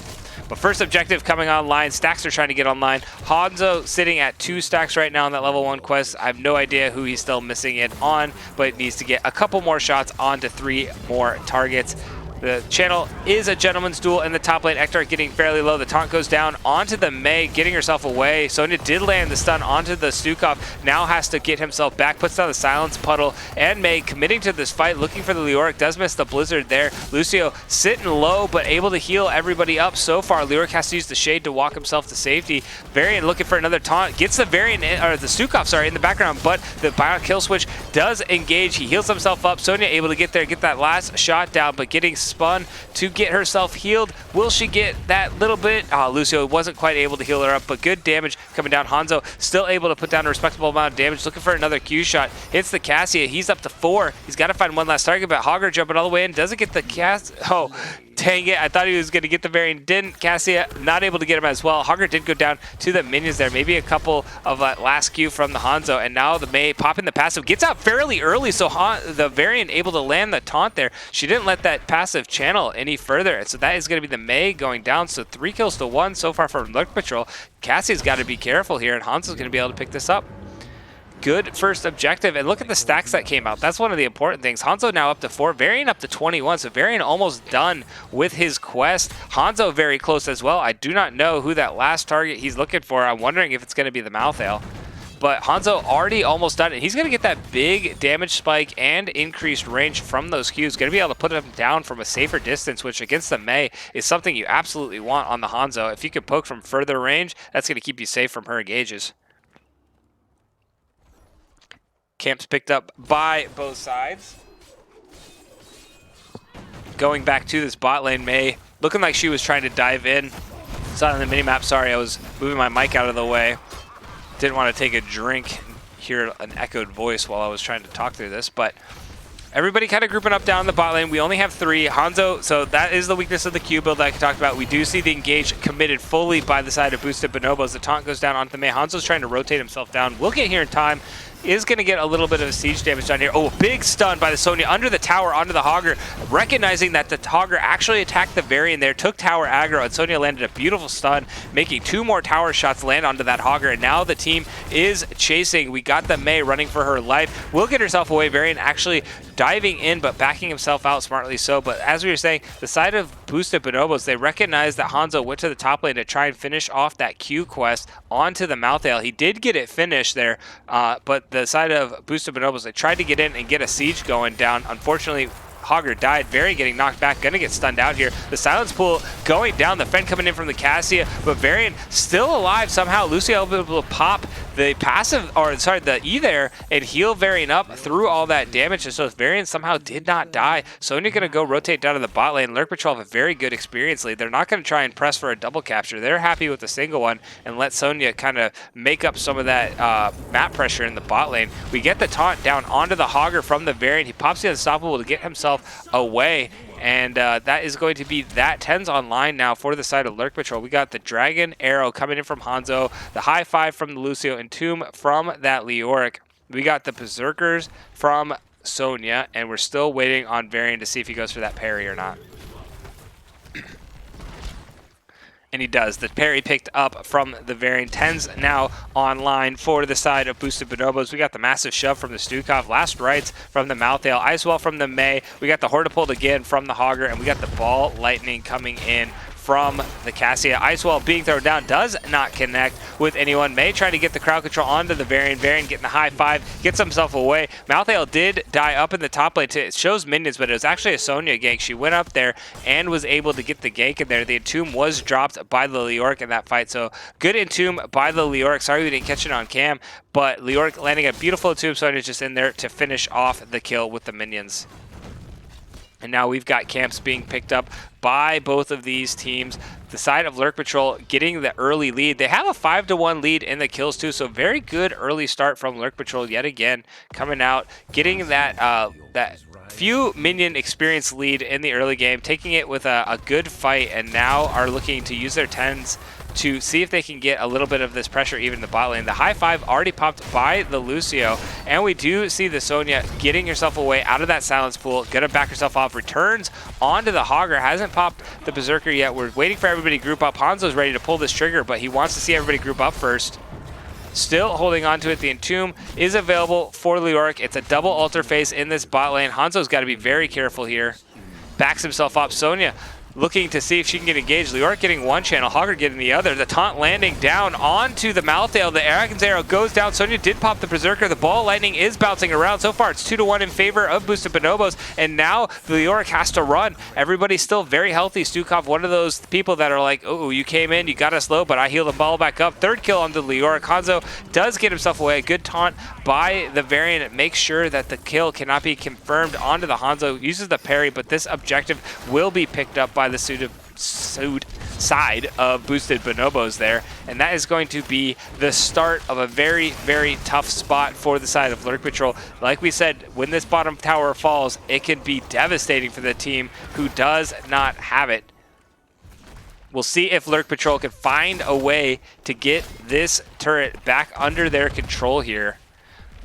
But first objective coming online. Stacks are trying to get online. Hanzo sitting at 2 stacks right now on that level 1 quest. I have no idea who he's still missing it on, but needs to get a couple more shots onto 3 more targets. The channel is a gentleman's duel in the top lane. Ektar getting fairly low. The taunt goes down onto the Mei, getting herself away. Sonya did land the stun onto the Stukov. Now has to get himself back, puts down the silence puddle, and Mei committing to this fight, looking for the Lurk. Does miss the blizzard there. Lucio sitting low, but able to heal everybody up so far. Lurk has to use the shade to walk himself to safety. Varian looking for another taunt. Gets the Varian, or the Stukov, sorry, in the background, but the bio kill switch does engage. He heals himself up. Sonya able to get there, get that last shot down, but getting spun to get herself healed. Will she get that little bit? Lucio wasn't quite able to heal her up, but good damage coming down. Hanzo still able to put down a respectable amount of damage, looking for another Q shot. Hits the Cassia. He's up to 4. He's got to find one last target, but Augur jumping all the way in. Doesn't get the cast. Oh, dang it. I thought he was going to get the Varian. Didn't. Cassia not able to get him as well. Augur did go down to the minions there. Maybe a couple of last Q from the Hanzo, and now the Mei popping the passive. Gets out fairly early, so the Varian able to land the taunt there. She didn't let that passive channel any further, and so that is going to be the Mei going down. So 3 kills to 1 so far from Lurk Patrol. Cassie's got to be careful here, and Hanzo's going to be able to pick this up. Good first objective, and look at the stacks that came out. That's one of the important things. Hanzo now up to 4, Varian up to 21, so Varian almost done with his quest. Hanzo very close as well. I do not know who that last target he's looking for. I'm wondering if it's going to be the Malthael. But Hanzo already almost done it. He's going to get that big damage spike and increased range from those Qs. Going to be able to put them down from a safer distance, which against the Mei is something you absolutely want on the Hanzo. If you can poke from further range, that's going to keep you safe from her engages. Camps picked up by both sides. Going back to this bot lane, Mei looking like she was trying to dive in. Saw it on the minimap. Sorry, I was moving my mic out of the way. Didn't want to take a drink and hear an echoed voice while I was trying to talk through this, but everybody kind of grouping up down the bot lane. We only have 3. Hanzo, so that is the weakness of the Q build that I talked about. We do see the engage committed fully by the side of boosted Bonobos. The taunt goes down onto the Mei. Hanzo's trying to rotate himself down. We'll get here in time. Is going to get a little bit of siege damage down here. Oh, big stun by the Sonya under the tower onto the Augur. Recognizing that the Augur actually attacked the Varian there, took tower aggro, and Sonya landed a beautiful stun, making 2 more tower shots land onto that Augur. And now the team is chasing. We got the Mei running for her life. Will get herself away. Varian actually diving in, but backing himself out smartly so. But as we were saying, the side of boosted Bonobos, they recognized that Hanzo went to the top lane to try and finish off that Q quest onto the Malthael. He did get it finished there, but the side of boosted Bonobos, they tried to get in and get a siege going down. Unfortunately, Augur died. Varian getting knocked back, gonna get stunned out here. The silence pool going down, the Fen coming in from the Cassia, but Varian still alive somehow. Lucio able to pop the passive, or sorry, the E there, and heal Varian up through all that damage, and so Varian somehow did not die. Sonya gonna go rotate down to the bot lane. Lurk Patrol have a very good experience lead. They're not gonna try and press for a double capture. They're happy with the single one and let Sonya kind of make up some of that map pressure in the bot lane. We get the taunt down onto the Augur from the Varian. He pops the unstoppable to get himself away, and that is going to be that. 10's online now for the side of Lurk Patrol. We got the Dragon Arrow coming in from Hanzo, the High Five from the Lucio, and Tomb from that Leoric. We got the Berserkers from Sonya, and we're still waiting on Varian to see if he goes for that parry or not. And he does. The parry picked up from the Varian. 10's now online for the side of boosted Bonobos. We got the massive shove from the Stukov. Last rites from the Malthael. Icewell from the Mei. We got the Hortipult again from the Augur. And we got the Ball Lightning coming in from the Cassia. Icewell being thrown down, does not connect with anyone. Mei trying to get the crowd control onto the Varian. Varian getting the high five, gets himself away. Malthael did die up in the top lane. It shows minions, but it was actually a Sonya gank. She went up there and was able to get the gank in there. The Entomb was dropped by the Leoric in that fight, so good Entomb by the Leoric. Sorry we didn't catch it on cam, but Leoric landing a beautiful Entomb. Sonya just in there to finish off the kill with the minions. And now we've got camps being picked up by both of these teams. The side of Lurk Patrol getting the early lead. They have a 5-1 lead in the kills too, so very good early start from Lurk Patrol yet again, coming out, getting that that few minion experience lead in the early game, taking it with a good fight, and now are looking to use their 10s to see if they can get a little bit of this pressure even in the bot lane. The high five already popped by the Lucio, and we do see the Sonya getting herself away out of that silence pool, gonna back herself off, returns onto the Hogger, hasn't popped the Berserker yet. We're waiting for everybody to group up. Hanzo's ready to pull this trigger, but he wants to see everybody group up first. Still holding on to it. The Entomb is available for Lurk. It's a double altar phase in this bot lane. Hanzo's got to be very careful here. Backs himself up. Sonya looking to see if she can get engaged. Lurk getting one channel, Hogger getting the other. The taunt landing down onto the Malthael. The Aragon's arrow goes down. Sonya did pop the Berserker. The ball lightning is bouncing around. So far, it's 2-1 in favor of boosted Bonobos. And now Lurk has to run. Everybody's still very healthy. Stukov, one of those people that are like, oh, you came in, you got us low, but I healed the ball back up. Third kill onto Lurk. Hanzo does get himself away. A good taunt by the Varian. It makes sure that the kill cannot be confirmed onto the Hanzo. Uses the parry, but this objective will be picked up by the side of boosted Bonobos there, and that is going to be the start of a very, very tough spot for the side of Lurk Patrol. Like we said, when this bottom tower falls, it can be devastating for the team who does not have it. We'll see if Lurk Patrol can find a way to get this turret back under their control here.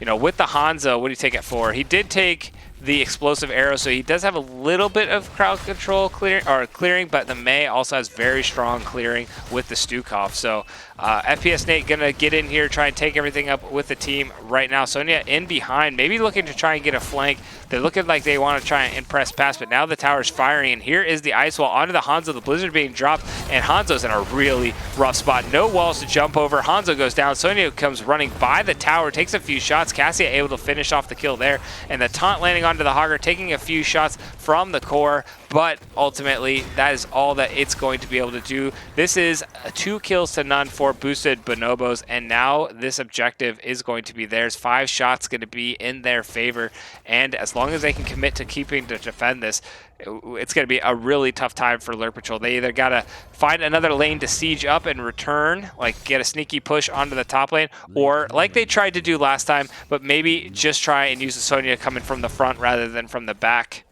You know, with the Hanzo, what do you take it for? He did take the explosive arrow, so he does have a little bit of crowd control clearing, but the Mei also has very strong clearing with the Stukov. So FPS Nate gonna get in here, try and take everything up with the team right now. Sonya in behind, maybe looking to try and get a flank. They're looking like they want to try and impress past, but now the tower's firing, and here is the ice wall onto the Hanzo. The blizzard being dropped, and Hanzo's in a really rough spot. No walls to jump over. Hanzo goes down. Sonya comes running by the tower, takes a few shots. Cassia able to finish off the kill there, and the taunt landing onto the Hogger, taking a few shots from the core, but ultimately that is all that it's going to be able to do. This is 2 kills to none for boosted Bonobos, and now this objective is going to be theirs. 5 shots going to be in their favor, and as long as they can commit to keeping to defend this, it's going to be a really tough time for Lurk Patrol. They either got to find another lane to siege up and return, like get a sneaky push onto the top lane, or like they tried to do last time, but maybe just try and use the Sonya coming from the front rather than from the back,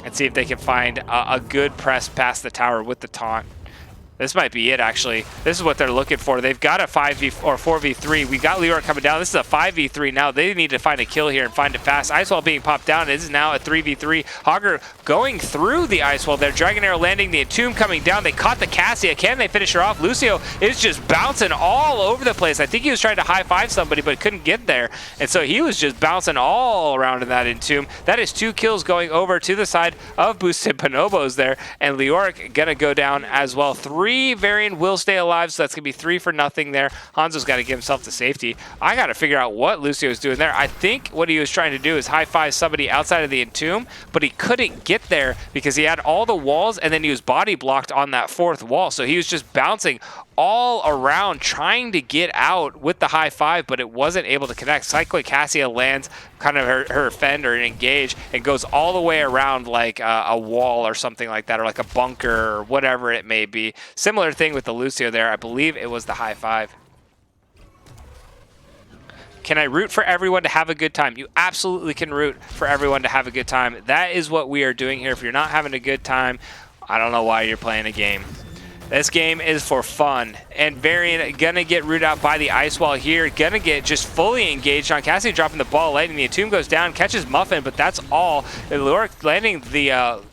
and see if they can find a good press past the tower with the taunt. This might be it, actually. This is what they're looking for. They've got a 5v or 4v3. We got Lurk coming down. This is a 5v3 now. They need to find a kill here and find it fast. Ice wall being popped down. This is now a 3v3. Hogger going through the ice wall there. Dragon Arrow landing. The Entomb coming down. They caught the Cassia. Can they finish her off? Lucio is just bouncing all over the place. I think he was trying to high-five somebody, but couldn't get there. And so he was just bouncing all around in that Entomb. That is 2 kills going over to the side of boosted Bonobos there. And Lurk gonna go down as well. 3 Varian will stay alive, so that's going to be 3 for nothing there. Hanzo's got to give himself to safety. I got to figure out what Lucio's doing there. I think what he was trying to do is high-five somebody outside of the Entomb, but he couldn't get there because he had all the walls, and then he was body blocked on that 4th wall. So he was just bouncing all around trying to get out with the high five, but it wasn't able to connect. Cyclic Cassia lands kind of her fend or engage and goes all the way around like a wall or something like that, or like a bunker or whatever it may be. Similar thing with the Lucio there. I believe it was the high five. Can I root for everyone to have a good time? You absolutely can root for everyone to have a good time. That is what we are doing here. If you're not having a good time, I don't know why you're playing a game. This game is for fun, and Varian gonna get rooted out by the ice wall here, gonna get just fully engaged on Cassie, dropping the ball late, and the Entomb goes down, catches Muffin, but that's all. Lurk landing the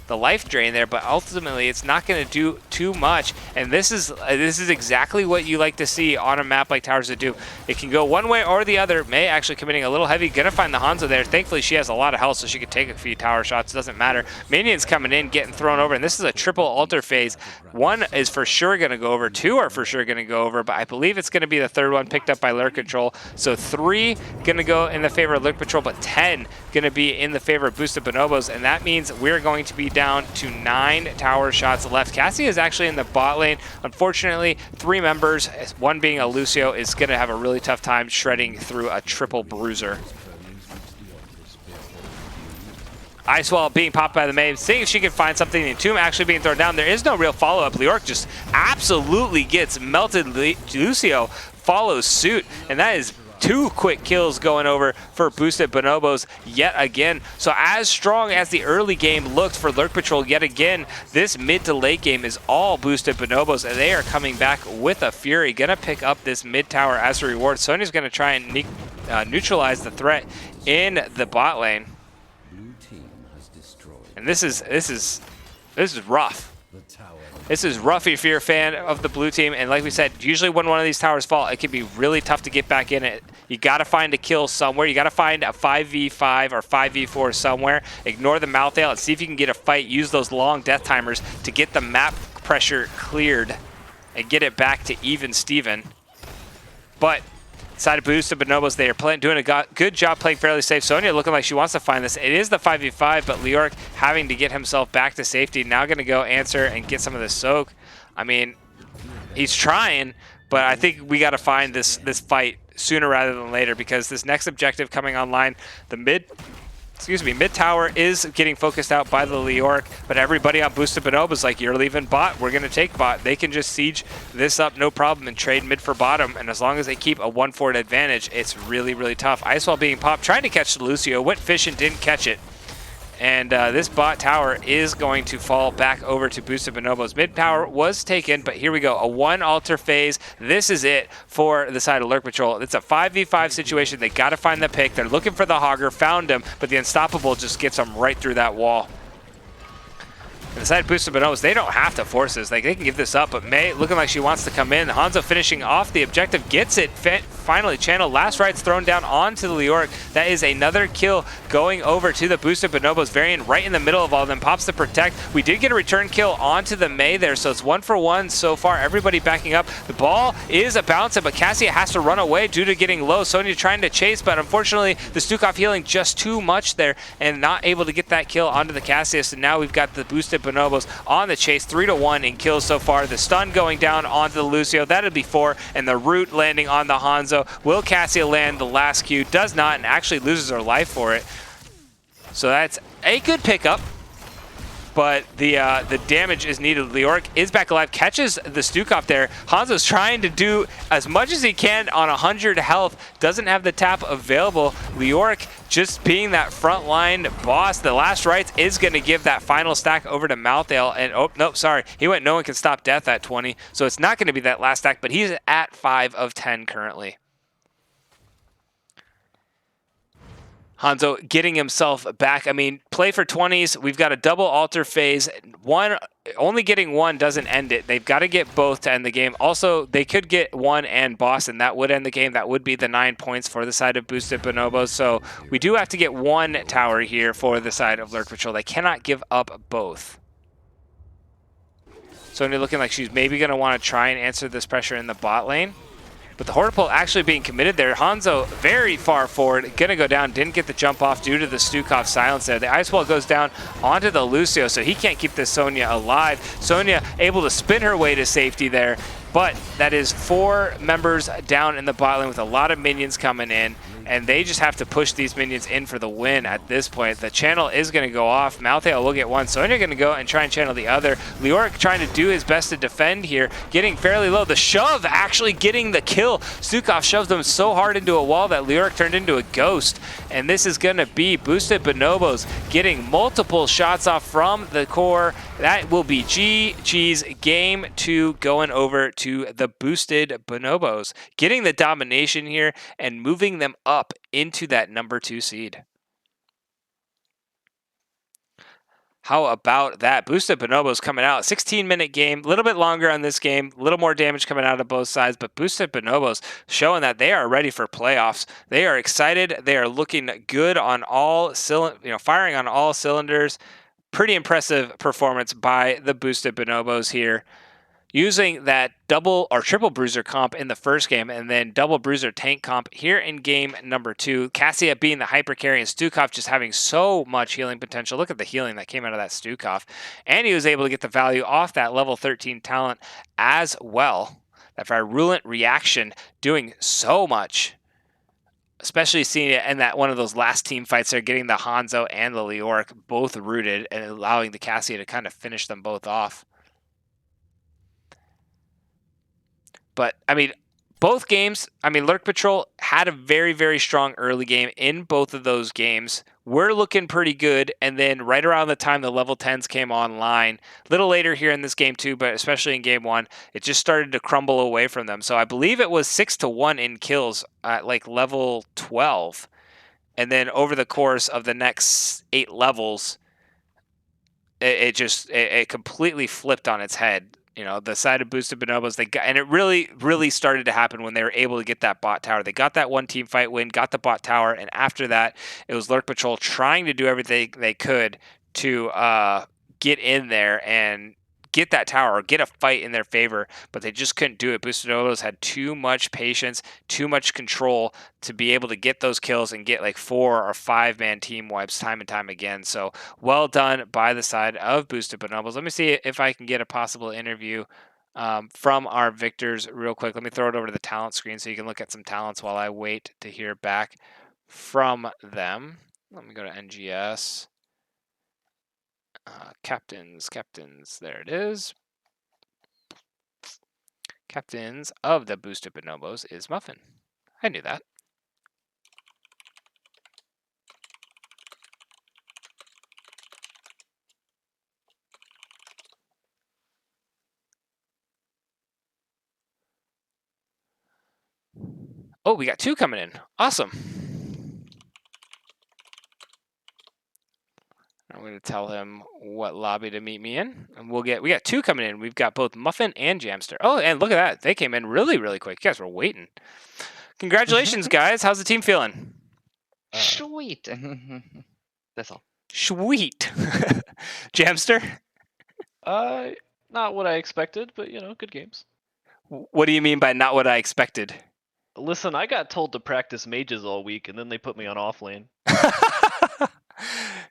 the life drain there, but ultimately it's not going to do too much. And this is exactly what you like to see on a map like Towers of Doom. It can go one way or the other. Mei actually committing a little heavy, gonna find the Hanzo there. Thankfully she has a lot of health, so she can take a few tower shots. Doesn't matter. Minions coming in, getting thrown over, and this is a triple altar phase. 1 is for sure going to go over, 2 are for sure going to go over, but I believe it's going to be the 3rd one picked up by Lurk Control. So 3 going to go in the favor of Lurk Patrol, but 10 going to be in the favor of boosted Bonobos, and that means we're going to be down to 9 tower shots left. Cassie is actually in the bot lane. Unfortunately, 3 members, 1 being a Lucio, is going to have a really tough time shredding through a triple bruiser. Ice Wall being popped by the Maeve, seeing if she can find something. The Entomb actually being thrown down. There is no real follow-up. Lurk just absolutely gets melted. Lucio follows suit, and that is 2 quick kills going over for Boosted Bonobos yet again. So as strong as the early game looked for Lurk Patrol yet again, this mid to late game is all Boosted Bonobos, and they are coming back with a fury. Gonna pick up this mid tower as a reward. Sonya's gonna try and neutralize the threat in the bot lane. Blue team has destroyed And this is rough. the tower. This is rough if you're a fan of the blue team, and like we said, usually when one of these towers fall, it can be really tough to get back in it. You got to find a kill somewhere. You got to find a 5v5 or 5v4 somewhere. Ignore the mouth ale and see if you can get a fight. Use those long death timers to get the map pressure cleared and get it back to even Steven. But side of Boosted Bonobos, they are doing a good job playing fairly safe. Sonya looking like she wants to find this. It is the 5v5, but Lurk having to get himself back to safety. Now going to go answer and get some of the soak. I mean, he's trying, but I think we got to find this fight sooner rather than later, because this next objective coming online, the mid tower is getting focused out by the Lurk, but everybody on Boosted Bonobos like, you're leaving bot, we're going to take bot. They can just siege this up, no problem, and trade mid for bottom, and as long as they keep a 1-4 advantage, it's really, really tough. Icewall being popped, trying to catch the Lucio, went fishing, didn't catch it. And this bot tower is going to fall back over to Boosted Bonobos. Mid tower was taken, but here we go. A 1 altar phase. This is it for the side of Lurk Patrol. It's a 5v5 situation. They got to find the pick. They're looking for the Hogger, found him, but the Unstoppable just gets them right through that wall. And the side of Boosted Bonobos, they don't have to force this. Like, they can give this up, but May looking like she wants to come in. Hanzo finishing off the objective, gets it. Finally, Channel last rights thrown down onto the Lurk. That is another kill going over to the Boosted Bonobos. Varian right in the middle of all of them, pops the protect. We did get a return kill onto the May there, so it's 1 for 1 so far. Everybody backing up. The ball is a bounce, but Cassia has to run away due to getting low. Sonya trying to chase, but unfortunately, the Stukov healing just too much there and not able to get that kill onto the Cassia. So now we've got the Boosted Bonobos on the chase, 3-1 in kills so far. The stun going down onto the Lucio, that'll be 4, and the root landing on the Hanzo. Will Cassia land the last Q? Does not, and actually loses her life for it. So that's a good pickup, but the damage is needed. Lurk is back alive, catches the Stukov there. Hanzo's trying to do as much as he can on 100 health, doesn't have the tap available. Lurk just being that frontline boss. The last rights is going to give that final stack over to Mouthdale, and oh, nope, sorry. He went no one can stop death at 20, so it's not going to be that last stack, but he's at 5 of 10 currently. Hanzo getting himself back. I mean, play for 20s. We've got a double altar phase. Only getting 1 doesn't end it. They've got to get both to end the game. Also, they could get 1 and boss, and that would end the game. That would be the 9 points for the side of Boosted Bonobos. So we do have to get 1 tower here for the side of Lurk Patrol. They cannot give up both. Sonya looking like she's maybe going to want to try and answer this pressure in the bot lane. But the Horde Pull actually being committed there. Hanzo very far forward, gonna go down, didn't get the jump off due to the Stukov silence there. The Ice Wall goes down onto the Lucio, so he can't keep this Sonya alive. Sonya able to spin her way to safety there, but that is 4 members down in the bot lane with a lot of minions coming in, and they just have to push these minions in for the win at this point. The channel is going to go off. Mouthdale will get 1. Sonya going to go and try and channel the other. Lurk trying to do his best to defend here, getting fairly low. The shove actually getting the kill. Stukov shoved him so hard into a wall that Lurk turned into a ghost. And this is going to be Boosted Bonobos getting multiple shots off from the core. That will be GG's game 2 going over to the Boosted Bonobos, getting the domination here and moving them up into that number 2 seed. How about that? Boosted Bonobos coming out. 16-minute game, a little bit longer on this game, a little more damage coming out of both sides, but Boosted Bonobos showing that they are ready for playoffs. They are excited. They are looking good on all firing on all cylinders. Pretty impressive performance by the Boosted Bonobos here, using that double or triple bruiser comp in the first game and then double bruiser tank comp here in game number 2. Cassia being the hyper carry and Stukov just having so much healing potential. Look at the healing that came out of that Stukov. And he was able to get the value off that level 13 talent as well. That virulent reaction doing so much especially seeing it in that one of those last team fights. They're getting the Hanzo and the Lurk both rooted and allowing the Cassia to kind of finish them both off. But I mean, both games, I mean, Lurk Patrol had a very, very strong early game in both of those games. We're looking pretty good. And then right around the time the level 10s came online, a little later here in this game too, but especially in game one, it just started to crumble away from them. So I believe it was 6-1 in kills at like level 12. And then over the course of the next 8 levels, it completely flipped on its head. You know, the side of boosted bonobos, they got, and it really started to happen when they were able to get that bot tower. They got that one team fight win, got the bot tower, and after that, it was Lurk Patrol trying to do everything they could to get in there and get that tower or get a fight in their favor, but they just couldn't do it. Boosted bonobos had too much patience, too much control to be able to get those kills and get like 4 or 5 man team wipes time and time again. So well done by the side of Boosted Bonobos. Let me see if I can get a possible interview from our victors real quick. Let me throw it over to the talent screen so you can look at some talents while I wait to hear back from them. Let me go to NGS. Captains. There it is. Captains of the Boosted Bonobos is Muffin. I knew that. Oh, we got 2 coming in. Awesome. I'm going to tell him what lobby to meet me in, and we got 2 coming in. We've got both Muffin and Jamster. Oh, and look at that. They came in really, really quick. You guys were waiting. Congratulations, guys. How's the team feeling? Sweet. That's all. Sweet. Jamster? Not what I expected, but good games. What do you mean by not what I expected? Listen, I got told to practice mages all week, and then they put me on off lane.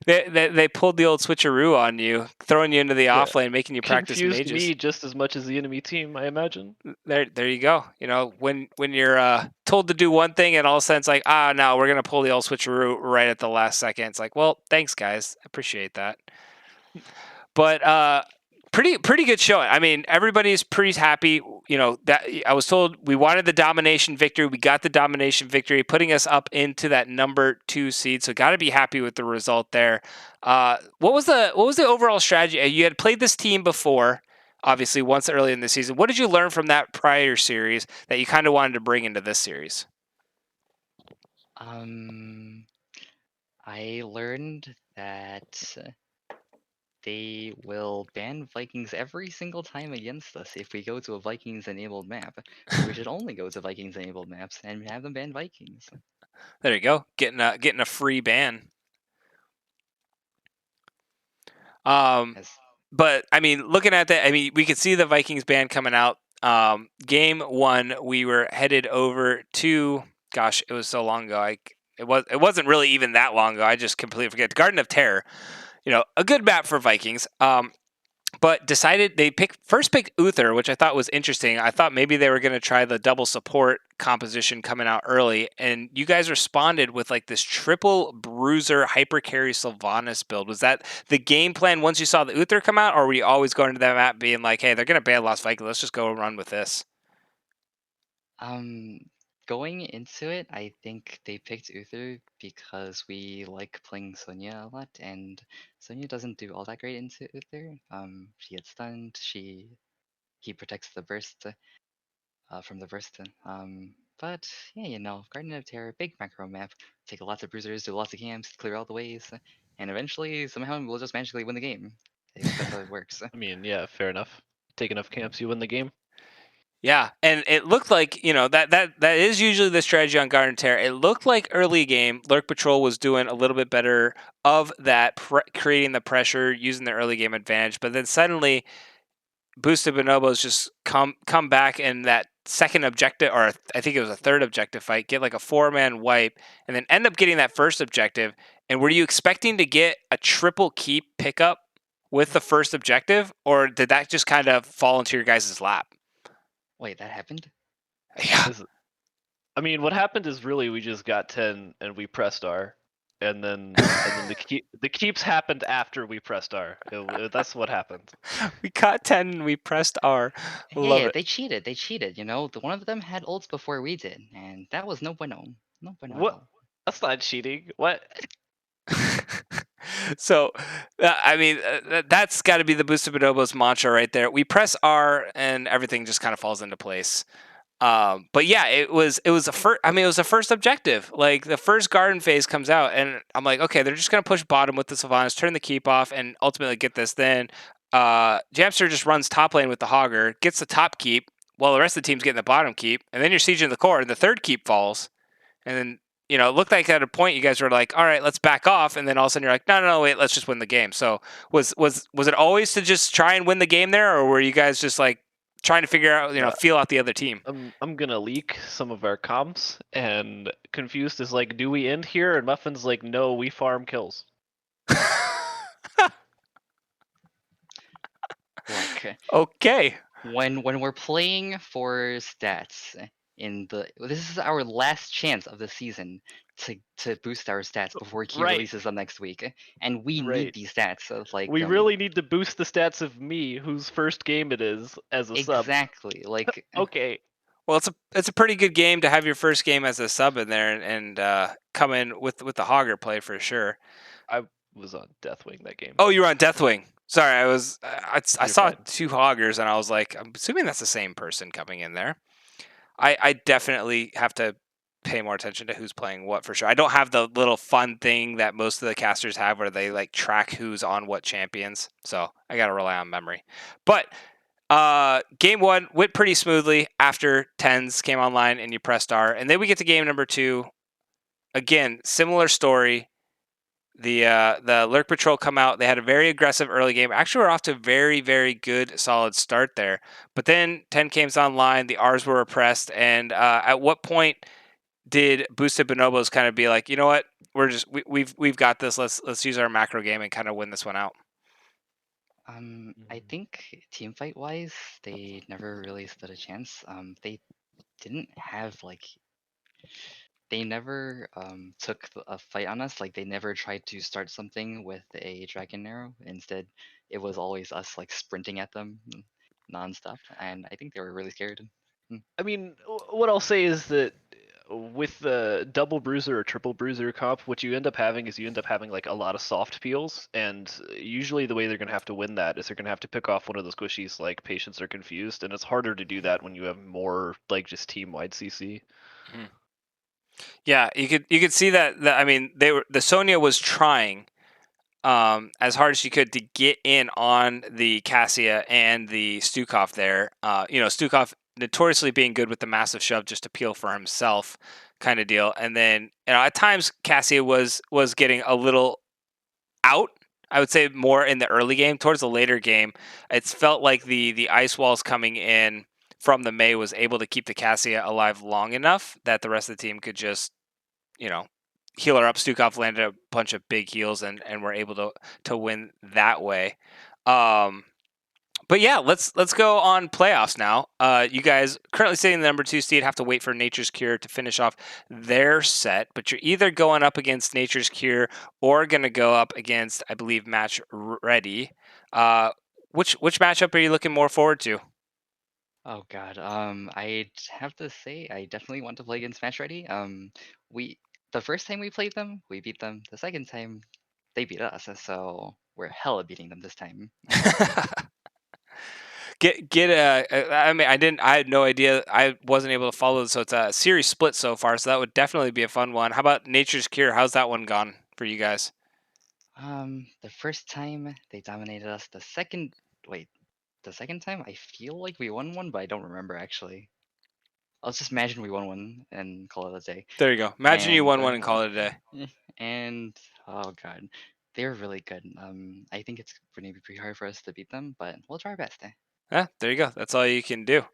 They pulled the old switcheroo on you, throwing you into the Yeah. off lane, making you practice Confused mages. me just as much as the enemy team, I imagine. There you go. You know, when you're told to do one thing and all of a sudden it's like, no, we're gonna pull the old switcheroo right at the last second. It's like, well, thanks guys, appreciate that. But pretty good showing. I mean, everybody's pretty happy. You know, that I was told we wanted the domination victory. We got the domination victory, putting us up into that number 2 seed. So got to be happy with the result there. What was the overall strategy? You had played this team before, obviously once early in the season. What did you learn from that prior series that you kind of wanted to bring into this series? I learned that they will ban Vikings every single time against us if we go to a Vikings-enabled map. So we should only go to Vikings-enabled maps and have them ban Vikings. There you go, getting a free ban. But I mean, looking at that, I mean, we could see the Vikings ban coming out. Game 1, we were headed over to. Gosh, it was so long ago. It wasn't really even that long ago. I just completely forget. Garden of Terror. You know, a good map for Vikings. But decided they first picked Uther, which I thought was interesting. I thought maybe they were going to try the double support composition coming out early, and you guys responded with like this triple bruiser hypercarry Sylvanas build. Was that the game plan once you saw the Uther come out, or were you always going to that map being like, hey, they're going to ban Lost Viking, let's just go and run with this? Going into it, I think they picked Uther because we like playing Sonya a lot, and Sonya doesn't do all that great into Uther. She gets stunned. He protects the burst from the burst. But yeah, Garden of Terror, big macro map. Take lots of bruisers, do lots of camps, clear all the ways, and eventually somehow we'll just magically win the game. I think that's how it works. I mean, yeah, fair enough. Take enough camps, you win the game. Yeah, and it looked like, you know, that is usually the strategy on Garden Terror. It looked like early game, Lurk Patrol was doing a little bit better of that, creating the pressure, using the early game advantage. But then suddenly, Boosted Bonobos just come back in that second objective, or I think it was a third objective fight, get like a 4-man wipe, and then end up getting that first objective. And were you expecting to get a triple keep pickup with the first objective, or did that just kind of fall into your guys' lap? Wait, that happened? Yeah. I mean, what happened is really we just got 10 and we pressed R, and then the keeps happened after we pressed R. That's what happened. We caught 10 and we pressed R. Yeah, Love yeah, it. they cheated. They cheated. You know, the one of them had ults before we did, and that was no bueno. No bueno at What? all. That's not cheating. What? So, I mean, that's got to be the Boosted Bonobos mantra right there. We press R and everything just kind of falls into place. But yeah, it was a first. I mean, it was the first objective. Like the first garden phase comes out, and I'm like, okay, they're just gonna push bottom with the Sylvanas, turn the keep off, and ultimately get this. Then Jamster just runs top lane with the Hogger, gets the top keep, while the rest of the team's getting the bottom keep, and then you're sieging the core, and the third keep falls, and then it looked like at a point you guys were like, all right, let's back off, and then all of a sudden you're like, no, wait, let's just win the game. So was it always to just try and win the game there, or were you guys just like trying to figure out, feel out the other team? I'm gonna leak some of our comps, and Confused is like, do we end here? And Muffin's like, no, we farm kills. Look, Okay. when we're playing for stats this is our last chance of the season to boost our stats before Key Right, releases them next week, and we need right. these stats. So like We really need to boost the stats of me, whose first game it is as a sub. exactly like Okay. Well, it's a pretty good game to have your first game as a sub in there and come in with the Hogger play for sure. I was on Deathwing that game. Oh, you were on Deathwing. Sorry, I You're saw fine. 2 Hoggers and I was like, I'm assuming that's the same person coming in there. I definitely have to pay more attention to who's playing what for sure. I don't have the little fun thing that most of the casters have where they like track who's on what champions. So I got to rely on memory. But game 1 went pretty smoothly after tens came online and you pressed R, and then we get to game number 2. Again, similar story. The Lurk Patrol come out. They had a very aggressive early game. Actually, we're off to a very, very good, solid start there. But then 10 came online. The R's were oppressed. And at what point did Boosted Bonobos kind of be like, you know what, we've got this. Let's use our macro game and kind of win this one out. I think team fight wise, they never really stood a chance. They didn't have like they never took a fight on us. Like they never tried to start something with a dragon arrow. Instead, it was always us like sprinting at them nonstop, and I think they were really scared. I mean, what I'll say is that with the double bruiser or triple bruiser comp, what you end up having is you end up having like a lot of soft peels, and usually the way they're gonna have to win that is they're gonna have to pick off one of those squishies like Patience or Confused, and it's harder to do that when you have more like just team-wide CC. Yeah, you could see that. I mean, the Sonya was trying as hard as she could to get in on the Cassia and the Stukov there. Stukov notoriously being good with the massive shove just to peel for himself kind of deal. And then at times Cassia was getting a little out. I would say more in the early game. Towards the later game, it's felt like the ice walls coming in from the Mei was able to keep the Cassia alive long enough that the rest of the team could just, heal her up. Stukov landed a bunch of big heals and were able to win that way. But yeah, let's go on playoffs now. You guys currently sitting in the number 2 seed, have to wait for Nature's Cure to finish off their set, but you're either going up against Nature's Cure or going to go up against, I believe, Match Ready. Which matchup are you looking more forward to? Oh God, I'd have to say I definitely want to play against Match Ready. We the first time we played them, we beat them. The second time, they beat us, so we're hella beating them this time. I mean, I had no idea. I wasn't able to follow, so it's a series split so far. So that would definitely be a fun one. How about Nature's Cure? How's that one gone for you guys? The first time they dominated us. The second time I feel like we won one, but I don't remember actually. Let's just imagine we won one and call it a day. There you go. Imagine you And won one and call it a day. and oh God, they're really good. I think it's going to be pretty hard for us to beat them, but we'll try our best. Yeah, there you go. That's all you can do.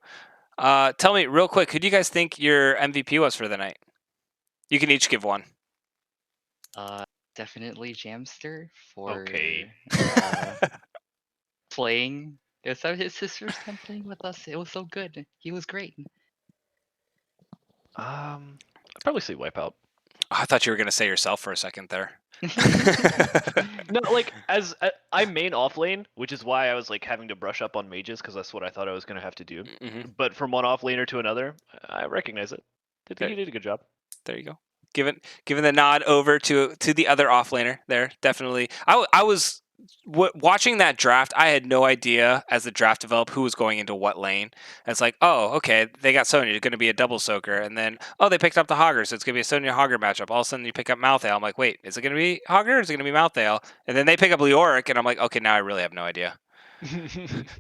Tell me real quick, who do you guys think your MVP was for the night? You can each give one. Definitely Jamster for Okay. playing. It's his first time playing with us. It was so good. He was great. I'd probably say Wipeout. Oh, I thought you were going to say yourself for a second there. No, like as I main off lane, which is why I was like having to brush up on mages because that's what I thought I was gonna have to do. Mhm. But from one off laner to another, I recognize it. There, He did a good job. there you go. Giving the nod over to the other offlaner there. Definitely. I was watching that draft. I had no idea as the draft developed who was going into what lane. And it's like, oh, okay, they got Sonya, going to be a double soaker, and then oh, they picked up the Hogger, so it's going to be a Sonya Hogger matchup. All of a sudden, you pick up Malthael. I'm like, wait, is it going to be Hogger or is it going to be Malthael? And then they pick up Leoric, and I'm like, okay, now I really have no idea.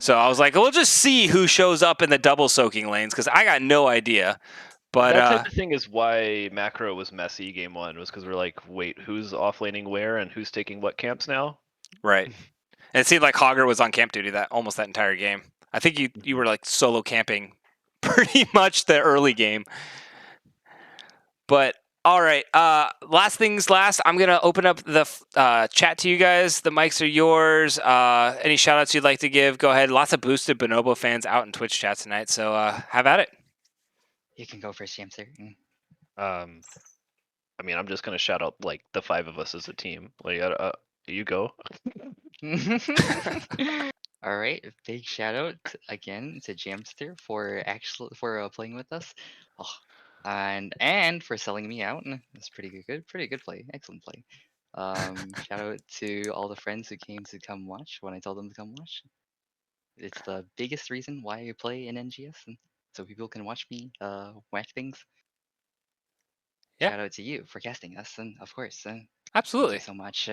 So I was like, we'll just see who shows up in the double soaking lanes because I got no idea. But that type of thing is why macro was messy game one, was because we're like, wait, who's offlaning where and who's taking what camps now? right. And it seemed like Hogger was on camp duty that almost that entire game. I think you were like solo camping pretty much the early game. But all right, last things last. I'm gonna open up the chat to you guys. The mics are yours. Any shout outs you'd like to give? Go ahead. Lots of boosted Bonobo fans out in Twitch chat tonight, so have at it. You can go first, Jamster. I mean, I'm just gonna shout out like the 5 of us as a team. Like, you go. All right, big shout out again to Jamster for playing with us, and for selling me out. It's pretty good play, excellent play. Shout out to all the friends who came to come watch when I told them to come watch. It's the biggest reason why I play in NGS, and so people can watch me whack things. Yeah. Shout out to you for casting us, and of course, thank Absolutely. you so much.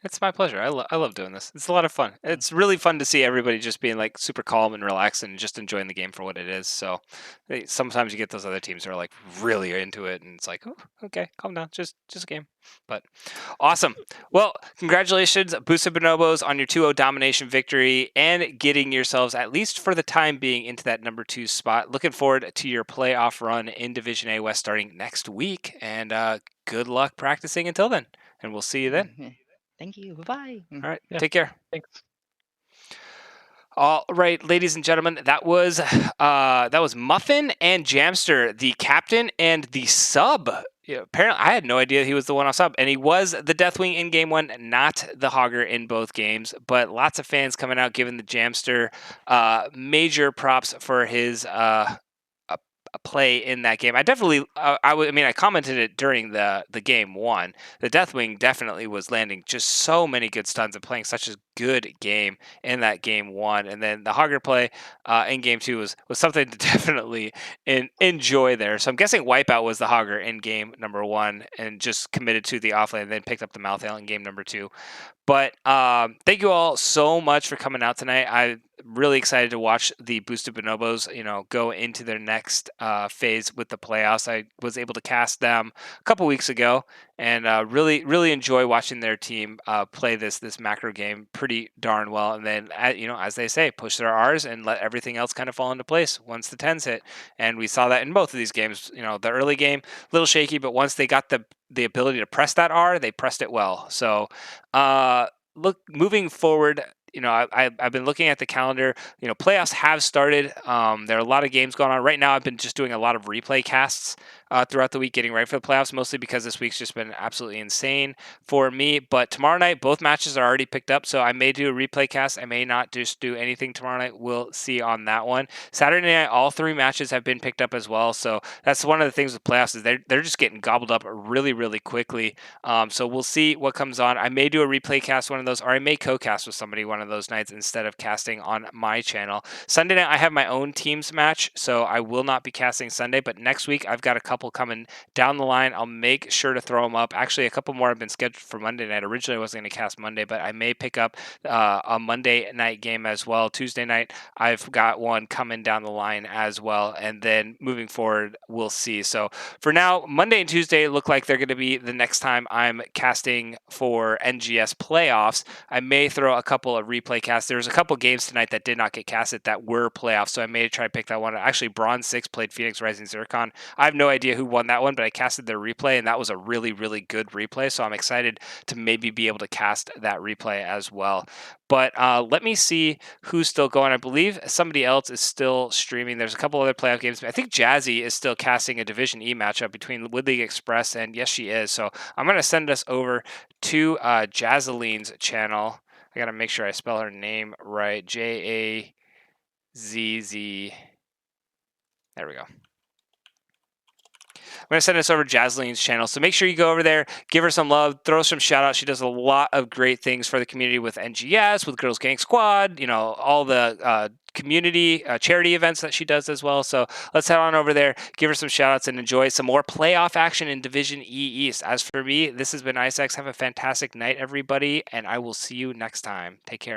It's my pleasure. I love doing this. It's a lot of fun. It's really fun to see everybody just being like super calm and relaxed and just enjoying the game for what it is. So sometimes you get those other teams who are like really into it, and it's like, oh, okay, calm down, just a game. But awesome. Well, congratulations, Boosted Bonobos, on your 2-0 domination victory and getting yourselves, at least for the time being, into that number 2 spot. Looking forward to your playoff run in Division A West starting next week, and good luck practicing until then. And we'll see you then. Thank you. Bye. All right. Yeah. Take care. Thanks. All right, ladies and gentlemen, that was Muffin and Jamster, the captain and the sub. Yeah, apparently, I had no idea he was the one on sub, and he was the Deathwing in game 1, not the Hogger in both games. But lots of fans coming out giving the Jamster major props for his a play in that game. I definitely, I commented it during the game 1. The Deathwing definitely was landing just so many good stuns and playing such a good game in that game 1. And then the Hogger play in game 2 was something to definitely enjoy there. So I'm guessing Wipeout was the Hogger in game number 1 and just committed to the offlane and then picked up the Malthael in game number 2. But thank you all so much for coming out tonight. I'm really excited to watch the Boosted Bonobos, go into their next phase with the playoffs. I was able to cast them a couple weeks ago, and really, really enjoy watching their team play this macro game pretty darn well. And then, as they say, push their R's and let everything else kind of fall into place once the 10s hit. And we saw that in both of these games. The early game, a little shaky, but once they got the ability to press that R, they pressed it well. So moving forward, I've been looking at the calendar. Playoffs have started. There are a lot of games going on right now. I've been just doing a lot of replay casts throughout the week, getting ready for the playoffs, mostly because this week's just been absolutely insane for me. But tomorrow night, both matches are already picked up, so I may do a replay cast. I may not just do anything tomorrow night. We'll see on that one. Saturday night, all 3 matches have been picked up as well. So that's one of the things with playoffs is they're just getting gobbled up really, really quickly. So we'll see what comes on. I may do a replay cast one of those, or I may co-cast with somebody one of those nights instead of casting on my channel. Sunday night, I have my own teams match, so I will not be casting Sunday. But next week, I've got a couple coming down the line. I'll make sure to throw them up. Actually, a couple more have been scheduled for Monday night. Originally, I wasn't going to cast Monday, but I may pick up a Monday night game as well. Tuesday night, I've got one coming down the line as well. And then moving forward, we'll see. So for now, Monday and Tuesday look like they're going to be the next time I'm casting for NGS playoffs. I may throw a couple of replay casts. There's a couple games tonight that did not get casted that were playoffs, so I may try to pick that one. Actually, Bronze 6 played Phoenix Rising Zircon. I have no idea idea who won that one, but I casted their replay, and that was a really, really good replay. So I'm excited to maybe be able to cast that replay as well. But let me see who's still going. I believe somebody else is still streaming. There's a couple other playoff games. I think Jazzy is still casting a Division E matchup between Wood League Express, and yes, she is. So I'm going to send us over to Jazzeline's channel. I got to make sure I spell her name right. Jazz. There we go. I'm going to send this over to Jazzeline's channel. So make sure you go over there, give her some love, throw some shout outs. She does a lot of great things for the community with NGS, with Girls Gang Squad, all the community charity events that she does as well. So let's head on over there, give her some shout outs, and enjoy some more playoff action in Division E East. As for me, this has been IceX. Have a fantastic night, everybody, and I will see you next time. Take care.